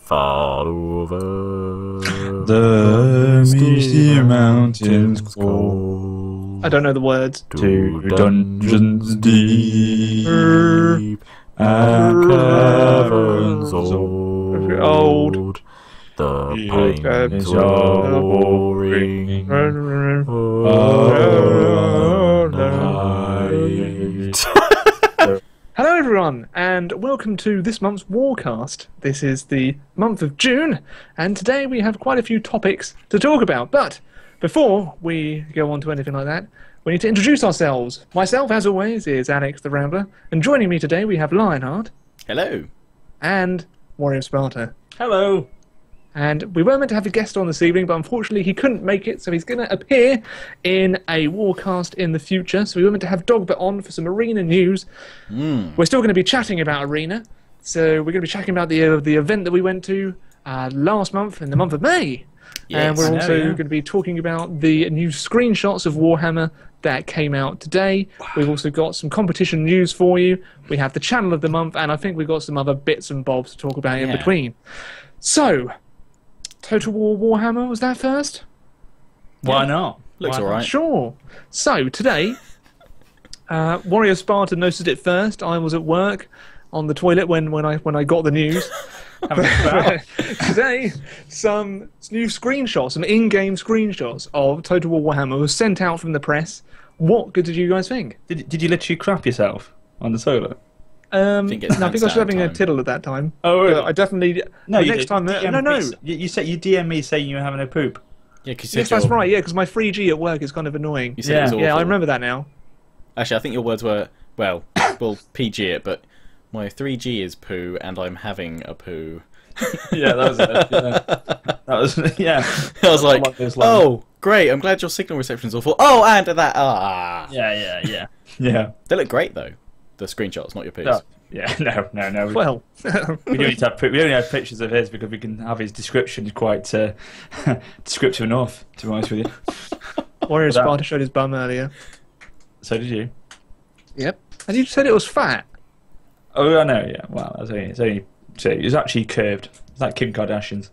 Far over the misty mountains go. I don't know the words. To dungeons deep and caverns old. The pains pains are are boring. Hello everyone, and welcome to this month's Warcast. This is the month of June, and today we have quite a few topics to talk about. But before we go on to anything like that, we need to introduce ourselves. Myself, as always, is Alex the Rambler, and joining me today we have Lionheart. Hello. And Warrior Sparta. Hello. And we were meant to have a guest on this evening, but unfortunately he couldn't make it, so he's going to appear in a Warcast in the future. So we were meant to have Dogbert on for some arena news. We're still going to be chatting about arena, so we're going to be chatting about the event that we went to last month, in the month of May. Yes, and we're also yeah. going to be talking about the new screenshots of Warhammer that came out today. We've also got some competition news for you. We have the channel of the month, and I think we've got some other bits and bobs to talk about in between. So, Total War Warhammer, was that first? Why not? Looks Why not? alright. Sure. So, today, Warrior Sparta noticed it first. I was at work on the toilet when I got the news. Today, some new screenshots, some in-game screenshots of Total War Warhammer was sent out from the press. What good did you guys think? Did you literally crap yourself on the toilet? No, I Think think it's I was hands having down a time. tiddle at that time. Oh, really? But I definitely... No, the you next did. time... DM No. You said you DM me saying you were having a poop. Yeah, because you Yes, said that's your, right, yeah, because my 3G at work is kind of annoying. You said it was awful. Yeah, I remember that now. Actually, I think your words were, well, we'll PG it, but my 3G is poo and I'm having a poo. Yeah, that was it. Yeah. That was yeah. I was like, Along those lines. oh, great, I'm glad your signal reception's awful. Oh, and that, Yeah. They look great, though, the screenshots, not your poos. No. Yeah, no. Well, We don't need to have we only have pictures of his because we can have his description is quite descriptive enough, to be honest with you. Warrior That- Sparta showed his bum earlier. So did you? Yep. And you said it was fat. Oh, I know. Yeah. Wow. It's only. So it was actually curved. It's like Kim Kardashian's.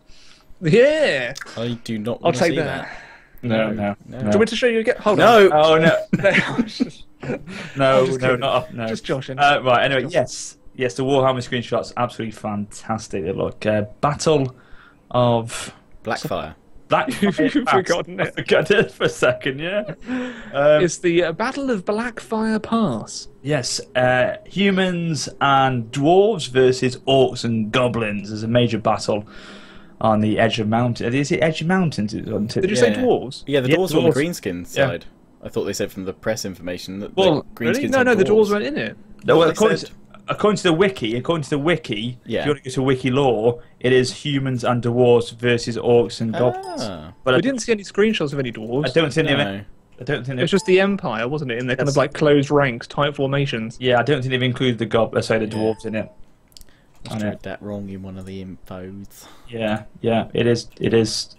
Yeah. I do not I'll want to take see that. that. No. Do you want me to show you again? Hold No! Oh no. on. No, just no, kidding. not no. Just joshing. Right. Anyway, yes. The Warhammer screenshots absolutely fantastic. They look. Battle of Blackfire. Black. You've forgotten I it. forgot it for a second. Yeah. It's the Battle of Blackfire Pass. Yes, humans and dwarves versus orcs and goblins. There's a major battle on the edge of mountain. Is it edge of mountains? Did you say dwarves? Yeah, the Yeah, doors were on the dwarves. greenskin Yeah. side. I thought they said from the press information that Well, the greenskins Really? No, had the dwarves. dwarves weren't in it. No, well, They said- according to the wiki, Yeah. if you want to go to wiki lore, it is humans and dwarves versus orcs and goblins. Ah. But We didn't see any screenshots of any dwarves. I don't think No. I don't think It was just the Empire, wasn't it? In their kind of Yes. like closed ranks, tight formations. yeah, I don't think they've included the the dwarves in it. I read that wrong in one of the infos. Yeah, it is.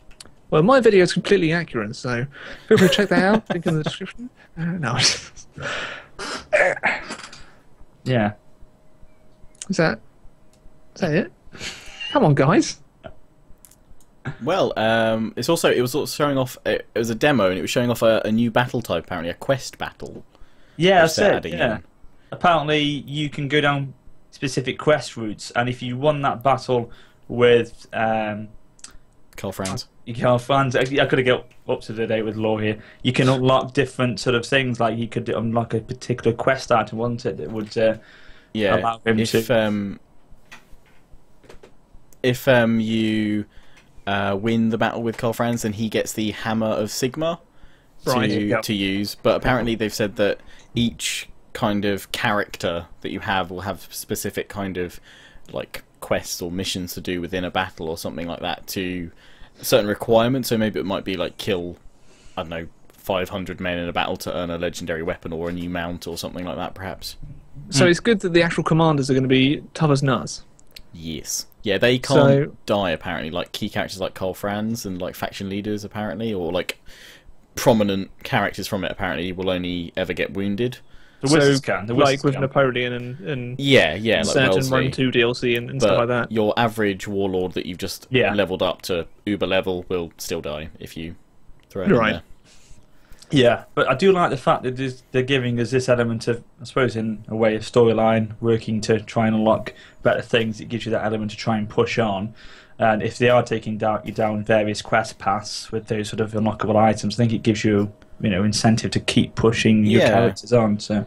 Well, my video is completely accurate, so feel free to check that out. Link in the description. No. Yeah. Is that it? Come on, guys. Well, it was also showing off. It was a demo, and it was showing off a new battle type. Apparently, a quest battle. Yeah, which that's they're it. adding Yeah. in. Apparently, you can go down specific quest routes, and if you won that battle with Carl Franz. you can't find. I could get up to the date with lore here. You can unlock different sort of things, like you could unlock a particular quest item, wasn't it? That would Yeah. allow him If you win the battle with Carl Franz, then he gets the Hammer of Sigma Right, yep. to use. But apparently, they've said that each kind of character that you have will have specific kind of like quests or missions to do within a battle or something like that to certain requirements. So maybe it might be like kill, I don't know, 500 men in a battle to earn a legendary weapon or a new mount or something like that, perhaps. So it's good that the actual commanders are going to be tough as nuts. Yes. Yeah, they can't die, apparently. Like, key characters like Carl Franz and, like, faction leaders, apparently, or, like, prominent characters from it, apparently, will only ever get wounded. The wizards can. The wizards like with can. Napoleon and Yeah, like certain Wellesley. Run 2 DLC and But stuff like that. your average warlord that you've just Yeah. leveled up to uber level will still die if you throw it in Right. there. Yeah, but I do like the fact that they're giving us this element of, I suppose, in a way, of storyline, working to try and unlock better things. It gives you that element to try and push on. And if they are taking you down various quest paths with those sort of unlockable items, I think it gives you, incentive to keep pushing your characters on. So,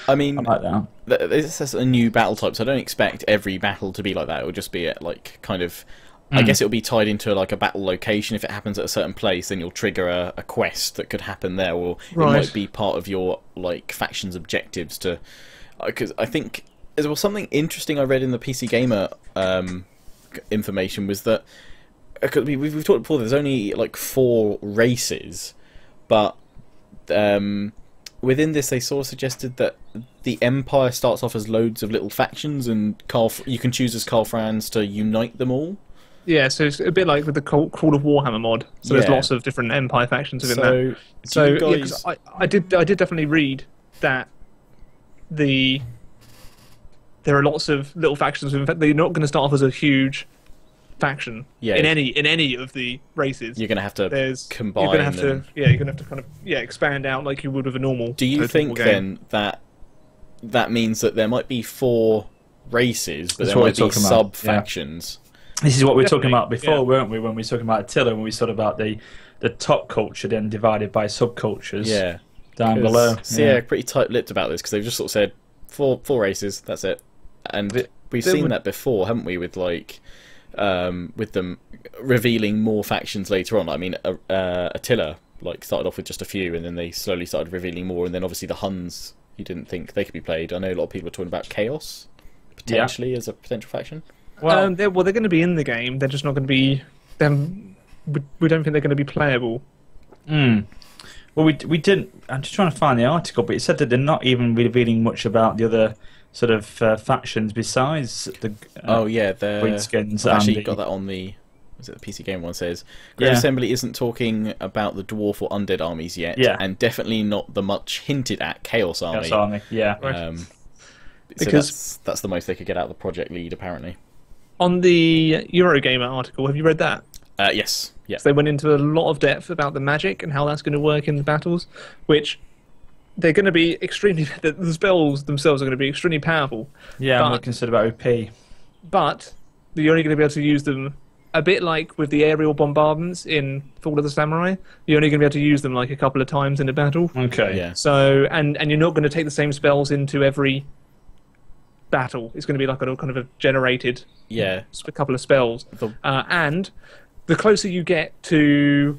I mean, I like that. This is a new battle type, so I don't expect every battle to be like that. It will just be at like kind of. I guess it'll be tied into like a battle location. If it happens at a certain place, then you'll trigger a quest that could happen there, or it might be part of your like faction's objectives to. Because I think as well, something interesting I read in the PC Gamer information was that we've talked before. There's only like 4 races, but within this, they sort of suggested that the Empire starts off as loads of little factions, and you can choose as Karl Franz to unite them all. Yeah, so it's a bit like with the Call of Warhammer mod. So there's lots of different Empire factions within that. So you yeah, guys... 'cause I did definitely read that there are lots of little factions. In fact, they're not going to start off as a huge faction in any of the races. You're going to have to combine. You're going to have to kind of expand out like you would with a normal. Do you think then that means that there might be 4 races, but there might be sub factions? This is what we were talking about before, weren't we? When we were talking about Attila, when we talked about the top culture then divided by subcultures down below. So yeah, pretty tight-lipped about this because they've just sort of said 4 races, that's it. And we've seen that before, haven't we? With like with them revealing more factions later on. I mean, Attila like started off with just a few, and then they slowly started revealing more. And then obviously the Huns, you didn't think they could be played. I know a lot of people are talking about Chaos potentially as a potential faction. Well, they're going to be in the game. They're just not going to be. We don't think they're going to be playable. Well, we didn't. I'm just trying to find the article, but it said that they're not even revealing much about the other sort of factions besides the. The Greenskins. I've actually got that on the. Was it the PC Game one says? Great Assembly isn't talking about the dwarf or undead armies yet, and definitely not the much hinted at Chaos Army. Chaos Army, Because that's the most they could get out of the project lead, apparently. On the Eurogamer article, have you read that? Yes. Yeah. So they went into a lot of depth about the magic and how that's going to work in the battles, which they're going to be extremely. The spells themselves are going to be extremely powerful. Yeah, I'm looking about OP. But you're only going to be able to use them a bit like with the aerial bombardments in Fall of the Samurai. You're only going to be able to use them like a couple of times in a battle. Okay. Yeah. So and you're not going to take the same spells into every battle. It's going to be like a kind of a generated a couple of spells. And the closer you get to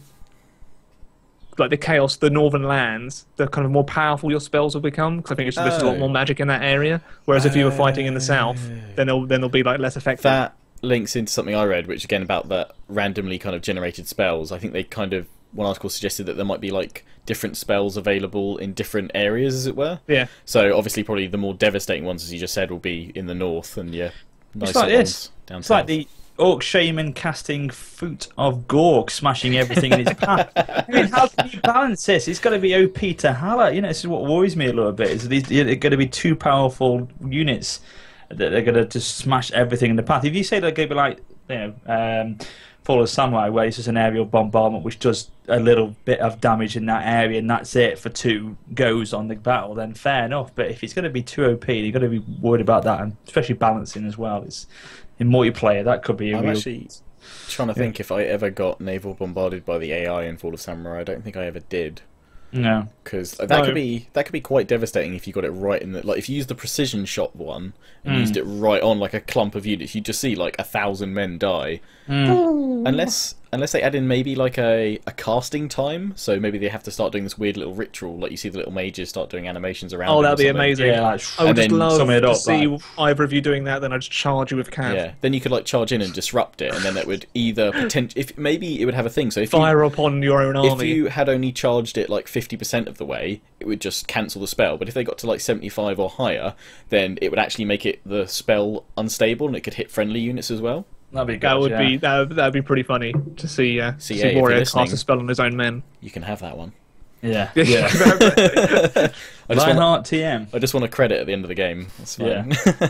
like the chaos, the northern lands, the kind of more powerful your spells will become, because I think there's a lot more magic in that area. Whereas if you were fighting in the south, then they'll be like less effective. That links into something I read, which again about the randomly kind of generated spells. I think they kind of one article suggested that there might be like different spells available in different areas, as it were. Yeah. So obviously, probably the more devastating ones, as you just said, will be in the north, and nice it's like this. Down it's south. Like the Orc Shaman casting Foot of Gork, smashing everything in its path. I mean, how can you balance this? It's got to be OP to Hala. This is what worries me a little bit. Is these are going to be 2 powerful units that they're going to just smash everything in the path. If you say they're going to be like, Fall of Samurai, where it's just an aerial bombardment which does a little bit of damage in that area, and that's it for 2 goes on the battle, then fair enough. But if it's going to be too OP, you've got to be worried about that, and especially balancing as well. It's in multiplayer, that could be a I'm real... actually trying to think if I ever got naval bombarded by the AI in Fall of Samurai. I don't think I ever did. No, because that could be quite devastating if you got it right in the if you used the precision shot one and used it right on like a clump of units, you just see like 1,000 men die. Unless they add in maybe like a casting time, so maybe they have to start doing this weird little ritual, like you see the little mages start doing animations around. Oh, that'd be amazing! Yeah, I would just love to see either of you doing that. Then I'd just charge you with cav. Yeah, then you could like charge in and disrupt it, and then that would either if maybe it would have a thing. So if fire upon your own army. If you had only charged it like 50% of the way, it would just cancel the spell. But if they got to like 75 or higher, then it would actually make it the spell unstable, and it could hit friendly units as well. That'd be good, that'd be pretty funny to see Warrior cast a spell on his own men. You can have that one. Yeah. Lionheart TM. I just want a credit at the end of the game. That's fine. Yeah.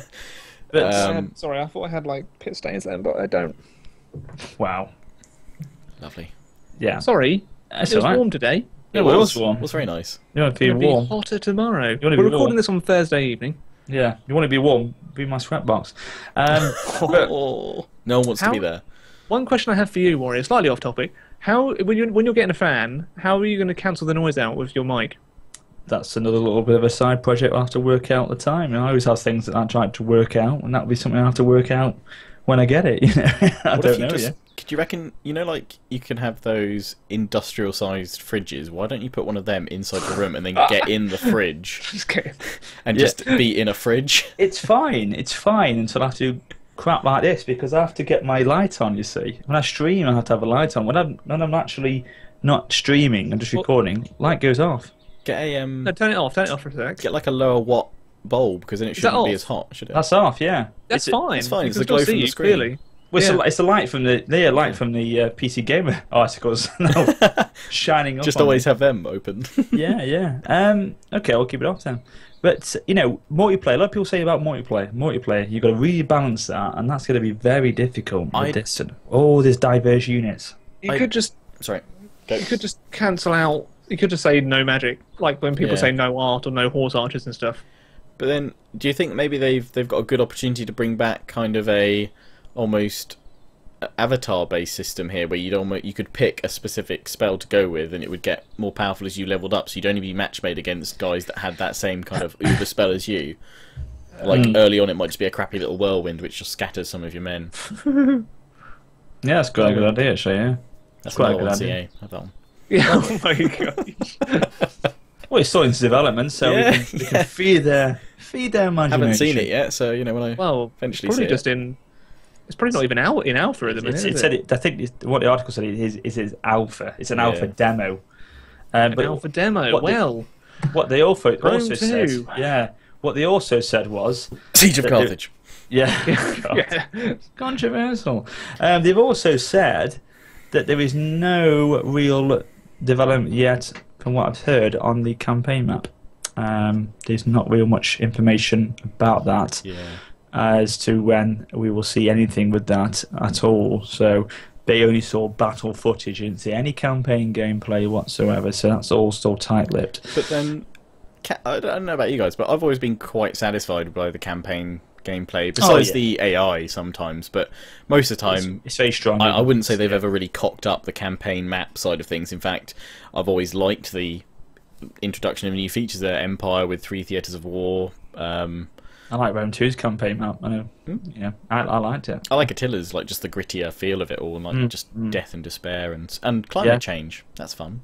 But, sorry, I thought I had like pit stains then, but I don't. Wow. Lovely. Yeah. Sorry, That's it was all right. warm today. It was warm. It was very nice. You want to be It'll warm? be hotter tomorrow. wanna We're be recording warm? this on Thursday evening. Yeah. You want to be warm? Be my sweatbox. Oh, no one wants to be there. One question I have for you, Warrior, slightly off topic. How, when you're getting a fan, how are you going to cancel the noise out with your mic? That's another little bit of a side project I'll have to work out at the time. I always have things that I try to work out, and that'll be something I have to work out when I get it. I What don't if you know just, yet. could you reckon, like you can have those industrial-sized fridges? Why don't you put one of them inside the room and then get in the fridge Just kidding. and just be in a fridge? It's fine until I have to do crap like this because I have to get my light on, you see. When I stream, I have to have a light on. When I'm actually not streaming, I'm just recording, light goes off. Get a No, turn it off for a sec. get like a lower watt bulb because then it shouldn't be off? as hot, should it? That's off, yeah. That's It's fine. it's fine, You it's can the glow still from see the you, screen. clearly. Well, Yeah. it's the light from the from the PC gamer articles now shining up. Just on always me. have them open. Yeah. Okay, I'll keep it off then. But multiplayer. A lot of people say about multiplayer. You've got to really balance that, and that's going to be very difficult. With this, all these diverse units. You could just Sorry. Go. you could just cancel out. You could just say no magic, like when people Yeah. say no art or no horse archers and stuff. But then, do you think maybe they've got a good opportunity to bring back kind of a almost avatar-based system here, where you could pick a specific spell to go with, and it would get more powerful as you leveled up. So you'd only be match made against guys that had that same kind of uber spell as you. Like early on, it might just be a crappy little whirlwind which just scatters some of your men. Yeah, that's quite a good idea, actually. Yeah, That's quite a another good one, idea. CA. Have that one. Yeah. Oh my god. Well, it's still into development, so Yeah. we can feed their imagination. Haven't seen it yet, so when I Well, eventually probably see just it. in. It's probably not even out in alpha at the minute. It is said it? I think what the article said is alpha. It's an Yeah. alpha demo. An But alpha demo. what What they also Rome said, 2. what they also said was, Siege of that Carthage. yeah. controversial. They've also said that there is no real development yet, from what I've heard, on the campaign map. There's not real much information about that Yeah. as to when we will see anything with that at all. So they only saw battle footage, didn't see any campaign gameplay whatsoever. So that's all still tight-lipped. But then, I don't know about you guys, but I've always been quite satisfied by the campaign gameplay, besides yeah. the AI sometimes, but most of the time It's very strong. I wouldn't say they've ever really cocked up the campaign map side of things. In fact, I've always liked the introduction of new features there, Empire with 3 theatres of war. I like Rome 2's campaign map. I know. Yeah, I liked it. I like Attila's, like just the grittier feel of it all, and like just death and despair and climate change. That's fun.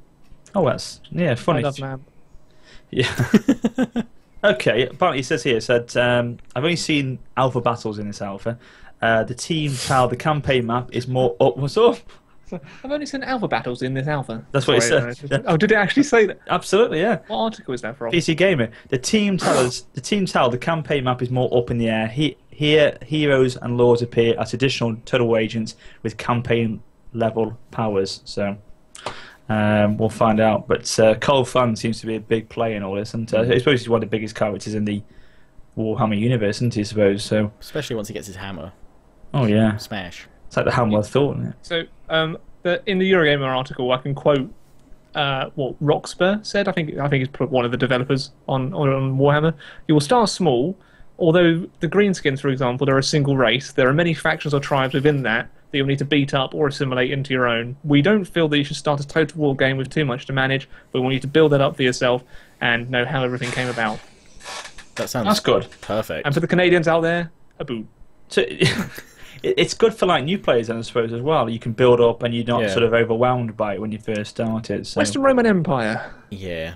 Oh, that's I funny. love man. Yeah. Okay, apparently it says here, I've only seen alpha battles in this alpha. The team tell the campaign map is more up. What's up? I've only seen alpha battles in this alpha. That's what it Sorry, said. no, Oh, did it actually say that? Absolutely, yeah. What article is that from? PC Gamer. The team tell the campaign map is more up in the air. Here, heroes and lords appear as additional total agents with campaign level powers. So we'll find out. But Cole Fan seems to be a big player in all this, and I suppose he's one of the biggest characters in the Warhammer universe, isn't he? I suppose so. Especially once he gets his hammer. Oh yeah, Smash. it's like the Hamlet thought, isn't it? So, in the Eurogamer article, I can quote what Roxburgh said. I think it's probably one of the developers on Warhammer. You will start small. Although the Greenskins, for example, they're a single race, there are many factions or tribes within that you'll need to beat up or assimilate into your own. We don't feel that you should start a total war game with too much to manage, but we want you to build that up for yourself and know how everything came about. That sounds That's good. perfect. And for the Canadians out there, a boot. So it's good for like new players, I suppose, as well. You can build up, and you're not sort of overwhelmed by it when you first start it. So. Western Roman Empire. Yeah.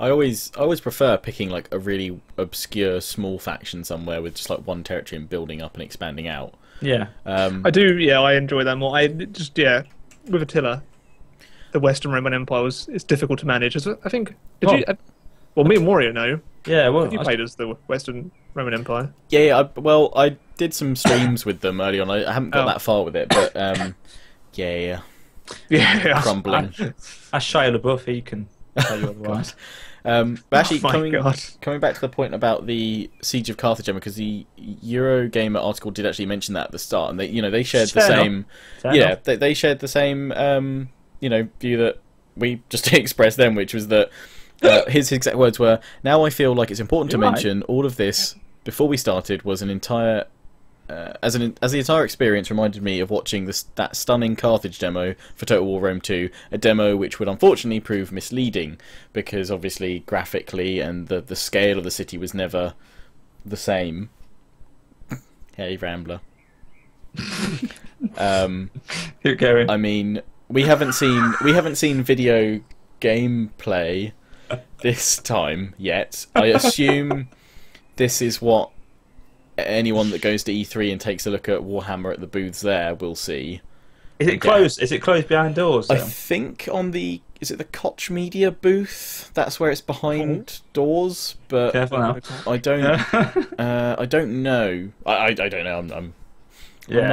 I always prefer picking like a really obscure small faction somewhere with just like one territory and building up and expanding out. Yeah. I do, yeah, I enjoy that more. With Attila, the Western Roman Empire it's difficult to manage. I think, me and Wario know. Yeah, well, You played as the Western Roman Empire. Yeah, I did some streams with them early on. I haven't got that far with it, but yeah. Yeah. Crumbling. As Shia LaBeouf, he can I'll tell you otherwise. But actually, Oh my God. coming back to the point about the Siege of Carthage, because the Eurogamer article did actually mention that at the start, and they shared the same. Yeah, they shared the same view that we just expressed then, which was that his exact words were, "Now I feel like it's important to mention all of this before we started was an entire." As the entire experience reminded me of watching that stunning Carthage demo for Total War Rome 2, a demo which would unfortunately prove misleading, because obviously graphically and the scale of the city was never the same. Hey, Rambler. Keep going. I mean, we haven't seen video gameplay this time yet. I assume this is what anyone that goes to E3 and takes a look at Warhammer at the booths there will see. Is it closed? Is it closed behind doors? Though? I think on the Koch Media booth. That's where it's behind doors. But Careful now. I don't. I don't know. I don't know.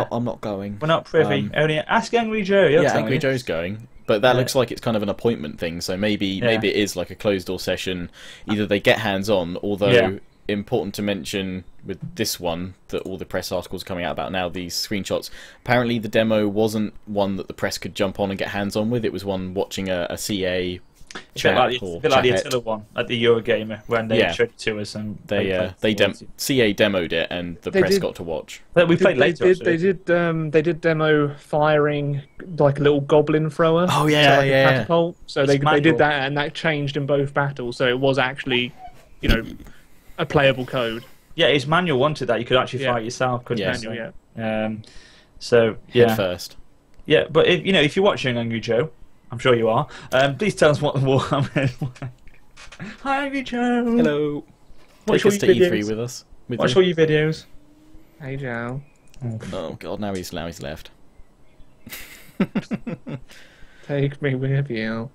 I'm not going. We're not privy. Only ask Angry Joe. Yeah, Angry Joe's going. But that looks like it's kind of an appointment thing. So maybe it is like a closed door session. Either they get hands on, although. Important to mention with this one that all the press articles are coming out about now, these screenshots, apparently the demo wasn't one that the press could jump on and get hands on with. It was one watching a CA chat, a bit like the Attila one at the Eurogamer when they showed it to us, and they CA demoed it and the press got to watch. But we played later. They did demo firing like a little goblin thrower. Oh yeah, catapult. So they did that, and that changed in both battles. So it was actually, a playable code. Yeah, his manual wanted that. You could actually fight yourself, couldn't you? Manual, so Head first. Yeah, but if you're watching Angry Joe, I'm sure you are. Please tell us what the Warhammer is like. Hi, Angry Joe. Hello. Watch Take us to E3 with us. Watch all your videos. Hey, Joe. Oh God, now he's left. Take me with you.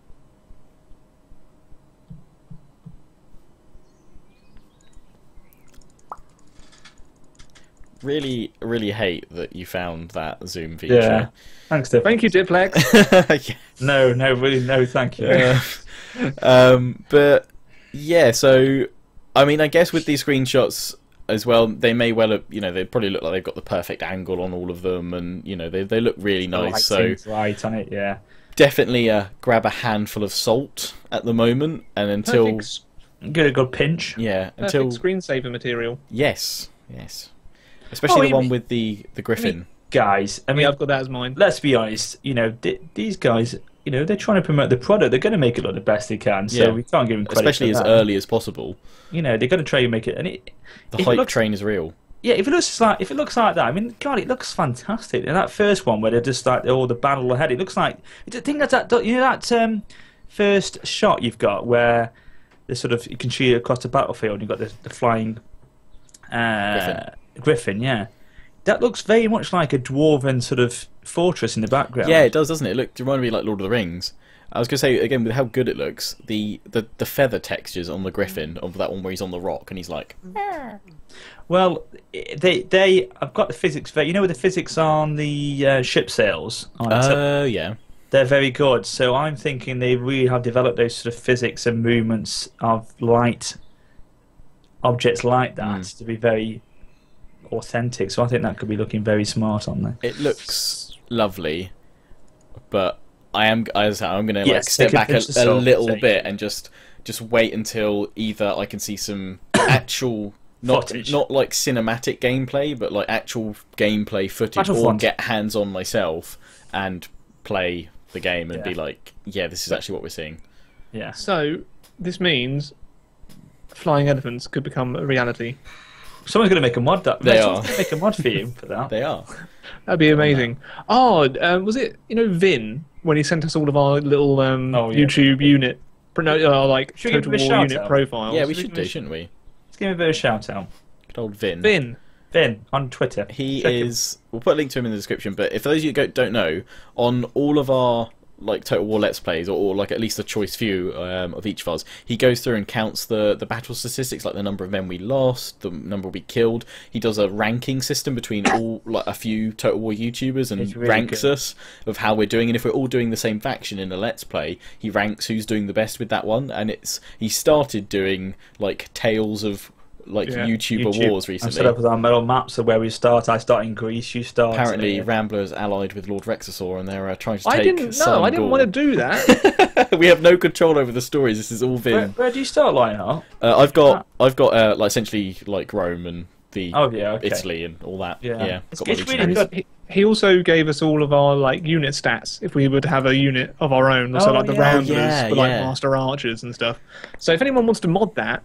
Really, really hate that you found that Zoom feature. Yeah. Thanks, Steph. Thank you, Diplex. No, really, thank you. But yeah, so I mean, I guess with these screenshots as well, they may well have, they probably look like they've got the perfect angle on all of them, and they look really nice. So right on it, yeah. Definitely grab a handful of salt at the moment, and until get a good pinch. Yeah, until screensaver material. Yes. Especially the one with the Griffin. Guys, I mean, I've got that as mine. Let's be honest. These guys, they're trying to promote the product. They're going to make it look the best they can. So we can't give them credit. Especially as early as possible. They're going to try and make it. And the hype train is real. Yeah, if it looks like that, I mean, God, it looks fantastic. And that first one where they're just like the battle ahead, it looks like. I think that's that first shot you've got where the sort of you can see across the battlefield. You've got the flying. Griffin, yeah. That looks very much like a dwarven sort of fortress in the background. Yeah, it does, doesn't it? It reminded me like Lord of the Rings. I was going to say, again, with how good it looks, the feather textures on the Griffin, of that one where he's on the rock and he's like... Well, I've got the physics... with the physics on the ship sails? Yeah. They're very good, so I'm thinking they really have developed those sort of physics and movements of light objects like that to be very authentic. So I think that could be looking very smart on there. It looks lovely, but I'm going to step back a little bit and just wait until either I can see some actual not like cinematic gameplay, but like actual gameplay footage, or get hands on myself and play the game and be like, yeah, this is actually what we're seeing. Yeah. So this means flying elephants could become a reality. Someone's going to make a mod that. They are. Going to make a mod for you for that. They are. That'd be amazing. Was it Vin when he sent us all of our little YouTube unit, like Total War unit profiles? Yeah, we should do, shouldn't we? Let's give him a bit of a shout out. Good old Vin. Vin on Twitter. He is. We'll put a link to him in the description. But if those of you don't know, on all of our like Total War Let's Plays, or like at least a choice few of each of us, he goes through and counts the battle statistics, like the number of men we lost, the number we killed. He does a ranking system between all like a few Total War YouTubers and really ranks good. us of how we're doing. And if we're all doing the same faction in a Let's Play, he ranks who's doing the best with that one. And he started doing like tales of like YouTuber wars recently. I set up with our metal maps of where we start. I start in Greece, you start. Apparently, Rambler's allied with Lord Rexasaur, and they're trying to take. I didn't know. I didn't want to do that. We have no control over the stories. This is all Vin. Where do you start, Lionheart? I've got like essentially like Rome and the okay. Italy and all that. Yeah. Got It's my really regions. good. He also gave us all of our like unit stats if we would have a unit of our own. So like the Ramblers for like Master Archers and stuff. So if anyone wants to mod that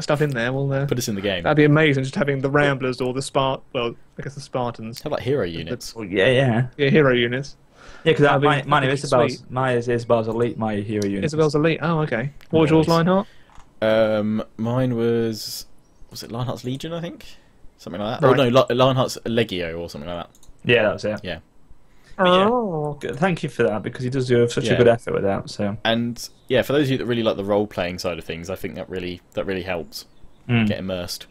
stuff in there, well, Put us in the game. that'd be amazing. Just having the Ramblers or the I guess the Spartans. How about hero units? Yeah, hero units. Yeah, because That'd mine be is sweet. Isabel's Elite, my hero unit. Isabel's Elite. Oh, okay. What was yours, Lionheart? Mine was it Lionheart's Legion, I think, something like that. Right. Oh no, Lionheart's Legio or something like that. Yeah, that was it. Yeah. Oh. Good. Thank you for that, because he does do such Yeah. a good effort with that. So And yeah, for those of you that really like the role playing side of things, I think that really helps. Get immersed.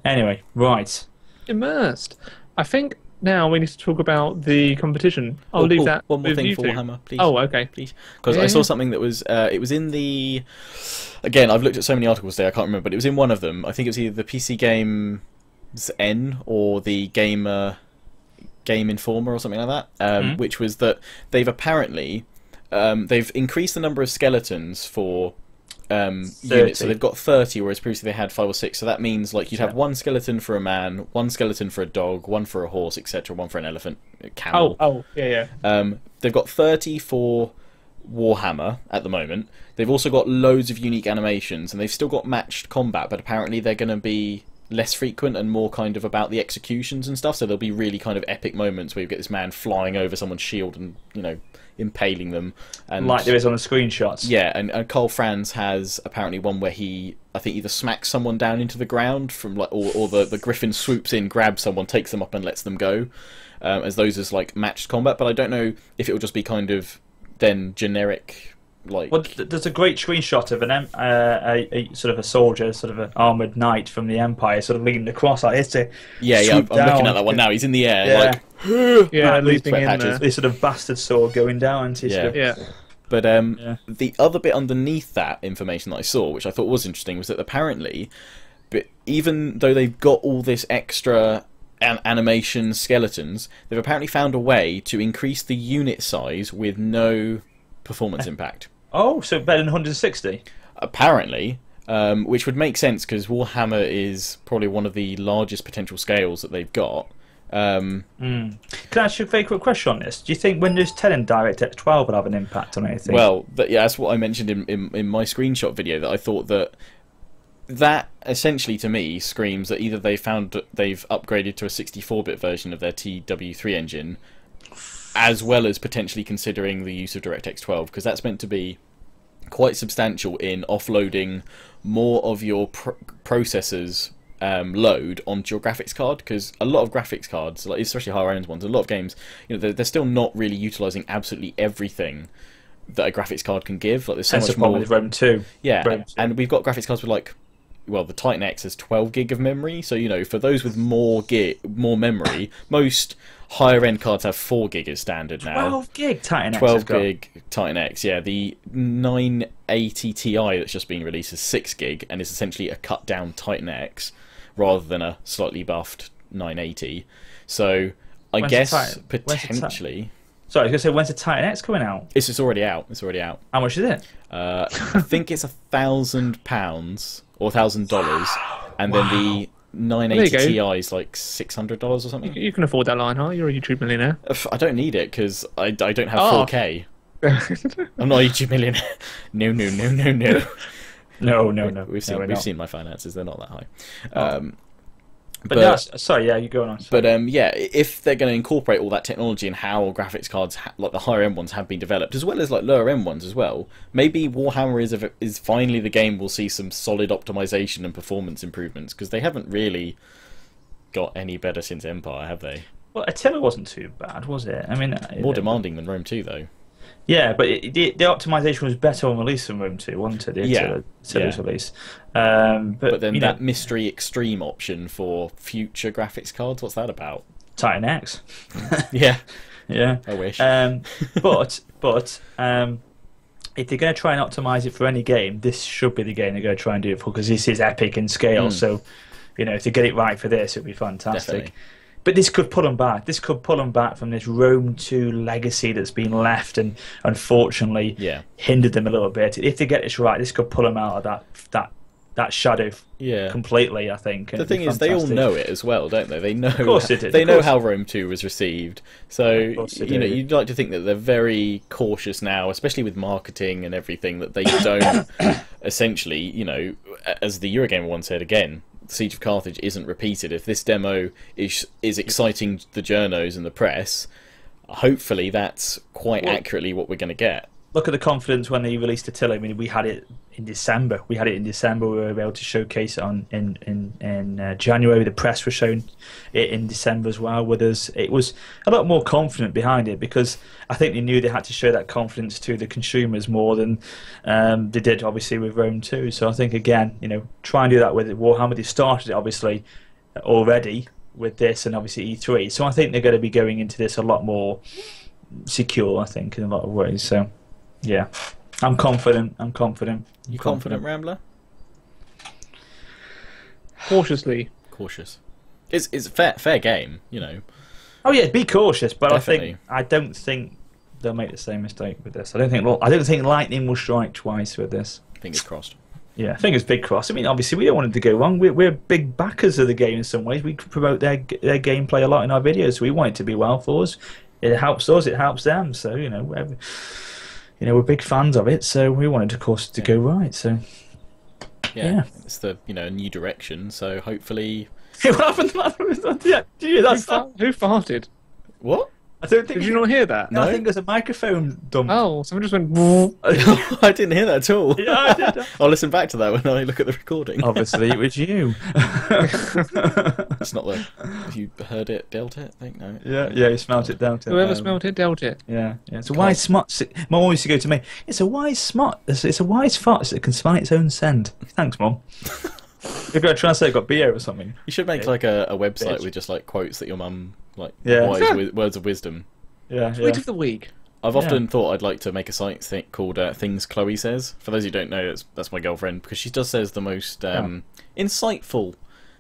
Anyway, right. Immersed. I think now we need to talk about the competition. I'll leave that one more with thing you for two. Warhammer, please. Oh, okay. Please, because Yeah, I saw yeah. something that was it was in the. Again, I've looked at so many articles today, I can't remember, but it was in one of them. I think it was either the PC Games N or the Game Informer or something like that, which was that they've apparently they've increased the number of skeletons for units, so they've got 30, whereas previously they had 5 or 6. So that means like you'd have one skeleton for a man, one skeleton for a dog, one for a horse, etc., one for an elephant, a camel. Yeah. They've got 30 for Warhammer at the moment. They've also got loads of unique animations, and they've still got matched combat, but apparently they're going to be less frequent and more kind of about the executions and stuff. So there'll be really kind of epic moments where you get this man flying over someone's shield and, you know, impaling them. And Like there is on the screenshots. yeah, and Cole Franz has apparently one where he, I think, either smacks someone down into the ground from like, or the Griffin swoops in, grabs someone, takes them up, and lets them go. As those as like matched combat, but I don't know if it will just be kind of then generic. Like, Well, there's a great screenshot of a sort of a soldier, sort of an armoured knight from the Empire, sort of leaning across like this to yeah, I'm swoop looking at down. that one now. He's in the air, Yeah. like Yeah, with leaping sweat in patches. there. This sort of bastard sword going down. And Yeah. But the other bit underneath that information that I saw, which I thought was interesting, was that apparently, but even though they've got all this extra animation skeletons, they've apparently found a way to increase the unit size with no performance impact. Oh, so better than 160? Apparently, which would make sense because Warhammer is probably one of the largest potential scales that they've got. Can I ask you a very quick question on this? Do you think Windows 10 and DirectX 12 will have an impact on anything? Well, yeah, that's what I mentioned in my screenshot video, that I thought that essentially to me screams that either they've upgraded to a 64-bit version of their TW3 engine, as well as potentially considering the use of DirectX 12, because that's meant to be quite substantial in offloading more of your processors load onto your graphics card, because a lot of graphics cards, like especially higher end ones, a lot of games, you know, they're still not really utilizing absolutely everything that a graphics card can give. Like there's so That's much the problem more with Rome 2. yeah, Rome 2. and we've got graphics cards with like, well, the Titan X has 12 gig of memory, so you know, for those with more memory, most higher end cards have 4 gig as standard now. 12 gig Titan X. 12 gig Titan X, yeah. The 980 Ti that's just being released is 6 gig and is essentially a cut down Titan X rather than a slightly buffed 980. So I guess potentially. Sorry, I was going to say, when's the Titan X coming out? It's already out. It's already out. How much is it? I think it's £1,000 or $1,000, and then the 980 Ti is like $600 or something. You can afford that, Lionheart. You're a YouTube millionaire. I don't need it because I don't have 4K. I'm not a YouTube millionaire. No. No. We've seen my finances; they're not that high. But that's, sorry, yeah, you go on. But yeah, if they're going to incorporate all that technology and how graphics cards, like the higher end ones, have been developed, as well as like lower end ones as well, maybe Warhammer is finally the game we'll see some solid optimization and performance improvements, because they haven't really got any better since Empire, have they? Well, Attila wasn't too bad, was it? I mean, More demanding than Rome 2, though. Yeah, but the optimization was better on release than Rome 2, wasn't it? Yeah. Release. But then that mystery extreme option for future graphics cards, what's that about? Titan X. Yeah. Yeah. I wish. But if they're going to try and optimize it for any game, this should be the game they're going to try and do it for, because this is epic in scale. So, if they get it right for this, it'd be fantastic. Definitely. But this could pull them back. This could pull them back from this Rome 2 legacy that's been left and unfortunately hindered them a little bit. If they get this right, this could pull them out of that shadow completely, I think. The thing is, they all know it as well, don't they? They know. Of course they do. They know how Rome 2 was received. So, you'd like to think that they're very cautious now, especially with marketing and everything, that they don't essentially, as the Eurogamer one said again, Siege of Carthage isn't repeated. If this demo is exciting the journos and the press, hopefully that's quite accurately what we're going to get. Look at the confidence when they released Attila. I mean, we had it in December. We were able to showcase it in January. The press was showing it in December as well with us. It was a lot more confident behind it, because I think they knew they had to show that confidence to the consumers more than they did, obviously, with Rome 2. So I think, again, try and do that with Warhammer. They started it, obviously, already with this and obviously E3. So I think they're going to be going into this a lot more secure, I think, in a lot of ways. So, yeah. I'm confident. You confident, Rambler? Cautiously. Cautious. It's a fair game, Oh yeah, be cautious, but Definitely. I don't think they'll make the same mistake with this. I don't think lightning will strike twice with this. Fingers crossed. Yeah, fingers big crossed. I mean, obviously, we don't want it to go wrong. We're big backers of the game in some ways. We promote their gameplay a lot in our videos, so we want it to be well for us. It helps us, it helps them. So we're big fans of it, so we wanted, of course, to go right. So yeah. It's the a new direction. So hopefully. What happened? Yeah, Who farted? What? I don't think. Did you not hear that? No, I think there's a microphone dump. Oh, someone just went. I didn't hear that at all. Yeah, I did. I'll listen back to that when I look at the recording. Obviously, it was you. It's not the. If you heard it, dealt it. I think no. Yeah, you smelt it, dealt it. Whoever smelt it, dealt it. Yeah. It's a wise smart. Mum always used to go to me. It's a wise smart. It's a wise fart that can smell its own scent. Thanks, Mum. You've got to translate. Got beer or something. You should make like a website with just like quotes that your mum words of wisdom. Yeah. Tweet of the week. I've often thought I'd like to make a site called Things Chloe Says. For those who don't know, that's my girlfriend, because she does says the most insightful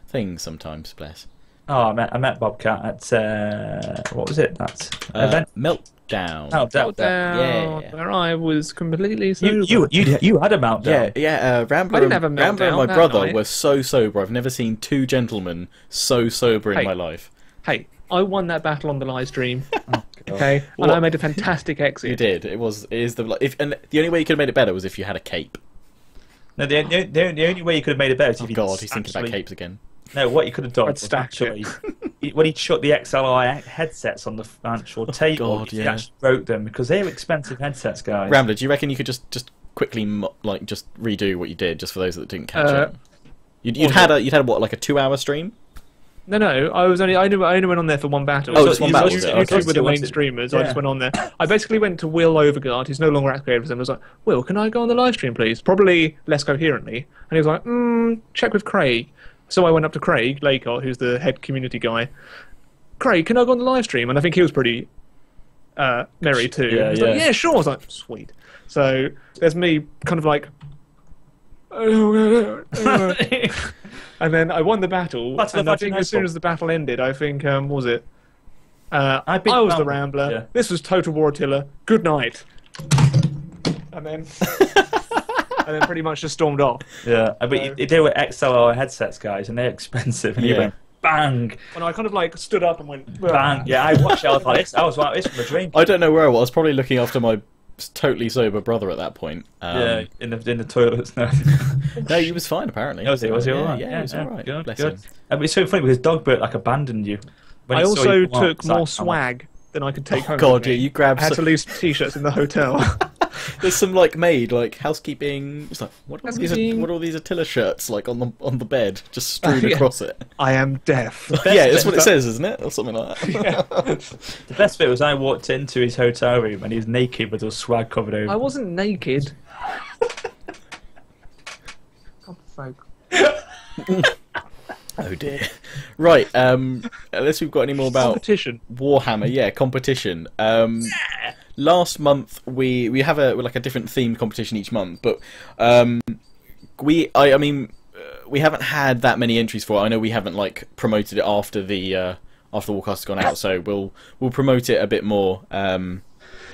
things sometimes. Bless. Oh, I met Bobcat at what was it? That event. Meltdown. Meltdown. Yeah. Where I was completely sober. You had a meltdown. Yeah. Rambler. I didn't have a meltdown Rambler and my that brother night. were so sober. I've never seen two gentlemen so sober in Hey. my life. Hey, I won that battle on the live stream. Okay, and I made a fantastic exit. You did. It is and the only way you could have made it better was if you had a cape. No, the only way you could have made it better is if you God, he's thinking about capes again. No, what you could have done I'd was stacked actually when he chucked the XLI headsets on the actual table, God, he yeah. actually broke them because they're expensive headsets, guys. Rambler, do you reckon you could just quickly just redo what you did, just for those that didn't catch it? You'd had what, like a 2-hour stream? No, I only went on there for one battle. Oh, just one battle, was it? You Okay. two were the main streamers. I just went on there. I basically went to Will Overguard, who's no longer at Creative, and was like, "Will, can I go on the live stream, please?" Probably less coherently. And he was like, check with Craig. So I went up to Craig Laycott, who's the head community guy. Craig, can I go on the live stream? And I think he was pretty merry too. Yeah, He was like, yeah, sure. I was like, sweet. So there's me kind of like, and then I won the battle. And I think as soon as the battle ended, I think, what was it? I was the Rambler. Yeah. This was Total War Attila. Good night. And then pretty much just stormed off. Yeah, but they were XLR headsets, guys, and they're expensive. And he went bang. And I kind of like stood up and went Bang. Yeah, I watched it. I was like, this from a dream. I don't know where I was. Probably looking after my totally sober brother at that point. Yeah, in the toilets. No, no, he was fine apparently. Was he all right? Yeah, he was all right. Good, Bless good. him. But it's so funny because Dogbert like abandoned you. When I he saw also you come up, took it's like, more swag than I could take home. God, with me. yeah, you grabbed. I had to leave t-shirts in the hotel. there's some like maid like housekeeping. It's like what are all these Attila shirts like on the bed just strewn across it? I am deaf. Yeah, that's what it says, isn't it, or something like that? The best bit was I walked into his hotel room and he was naked with his swag covered over. I wasn't naked. Oh dear. Right. Unless we've got any more about competition. Warhammer, yeah, competition. Last month we have a different themed competition each month, but we haven't had that many entries for it. I know we haven't like promoted it after the Warcast has gone out, so we'll promote it a bit more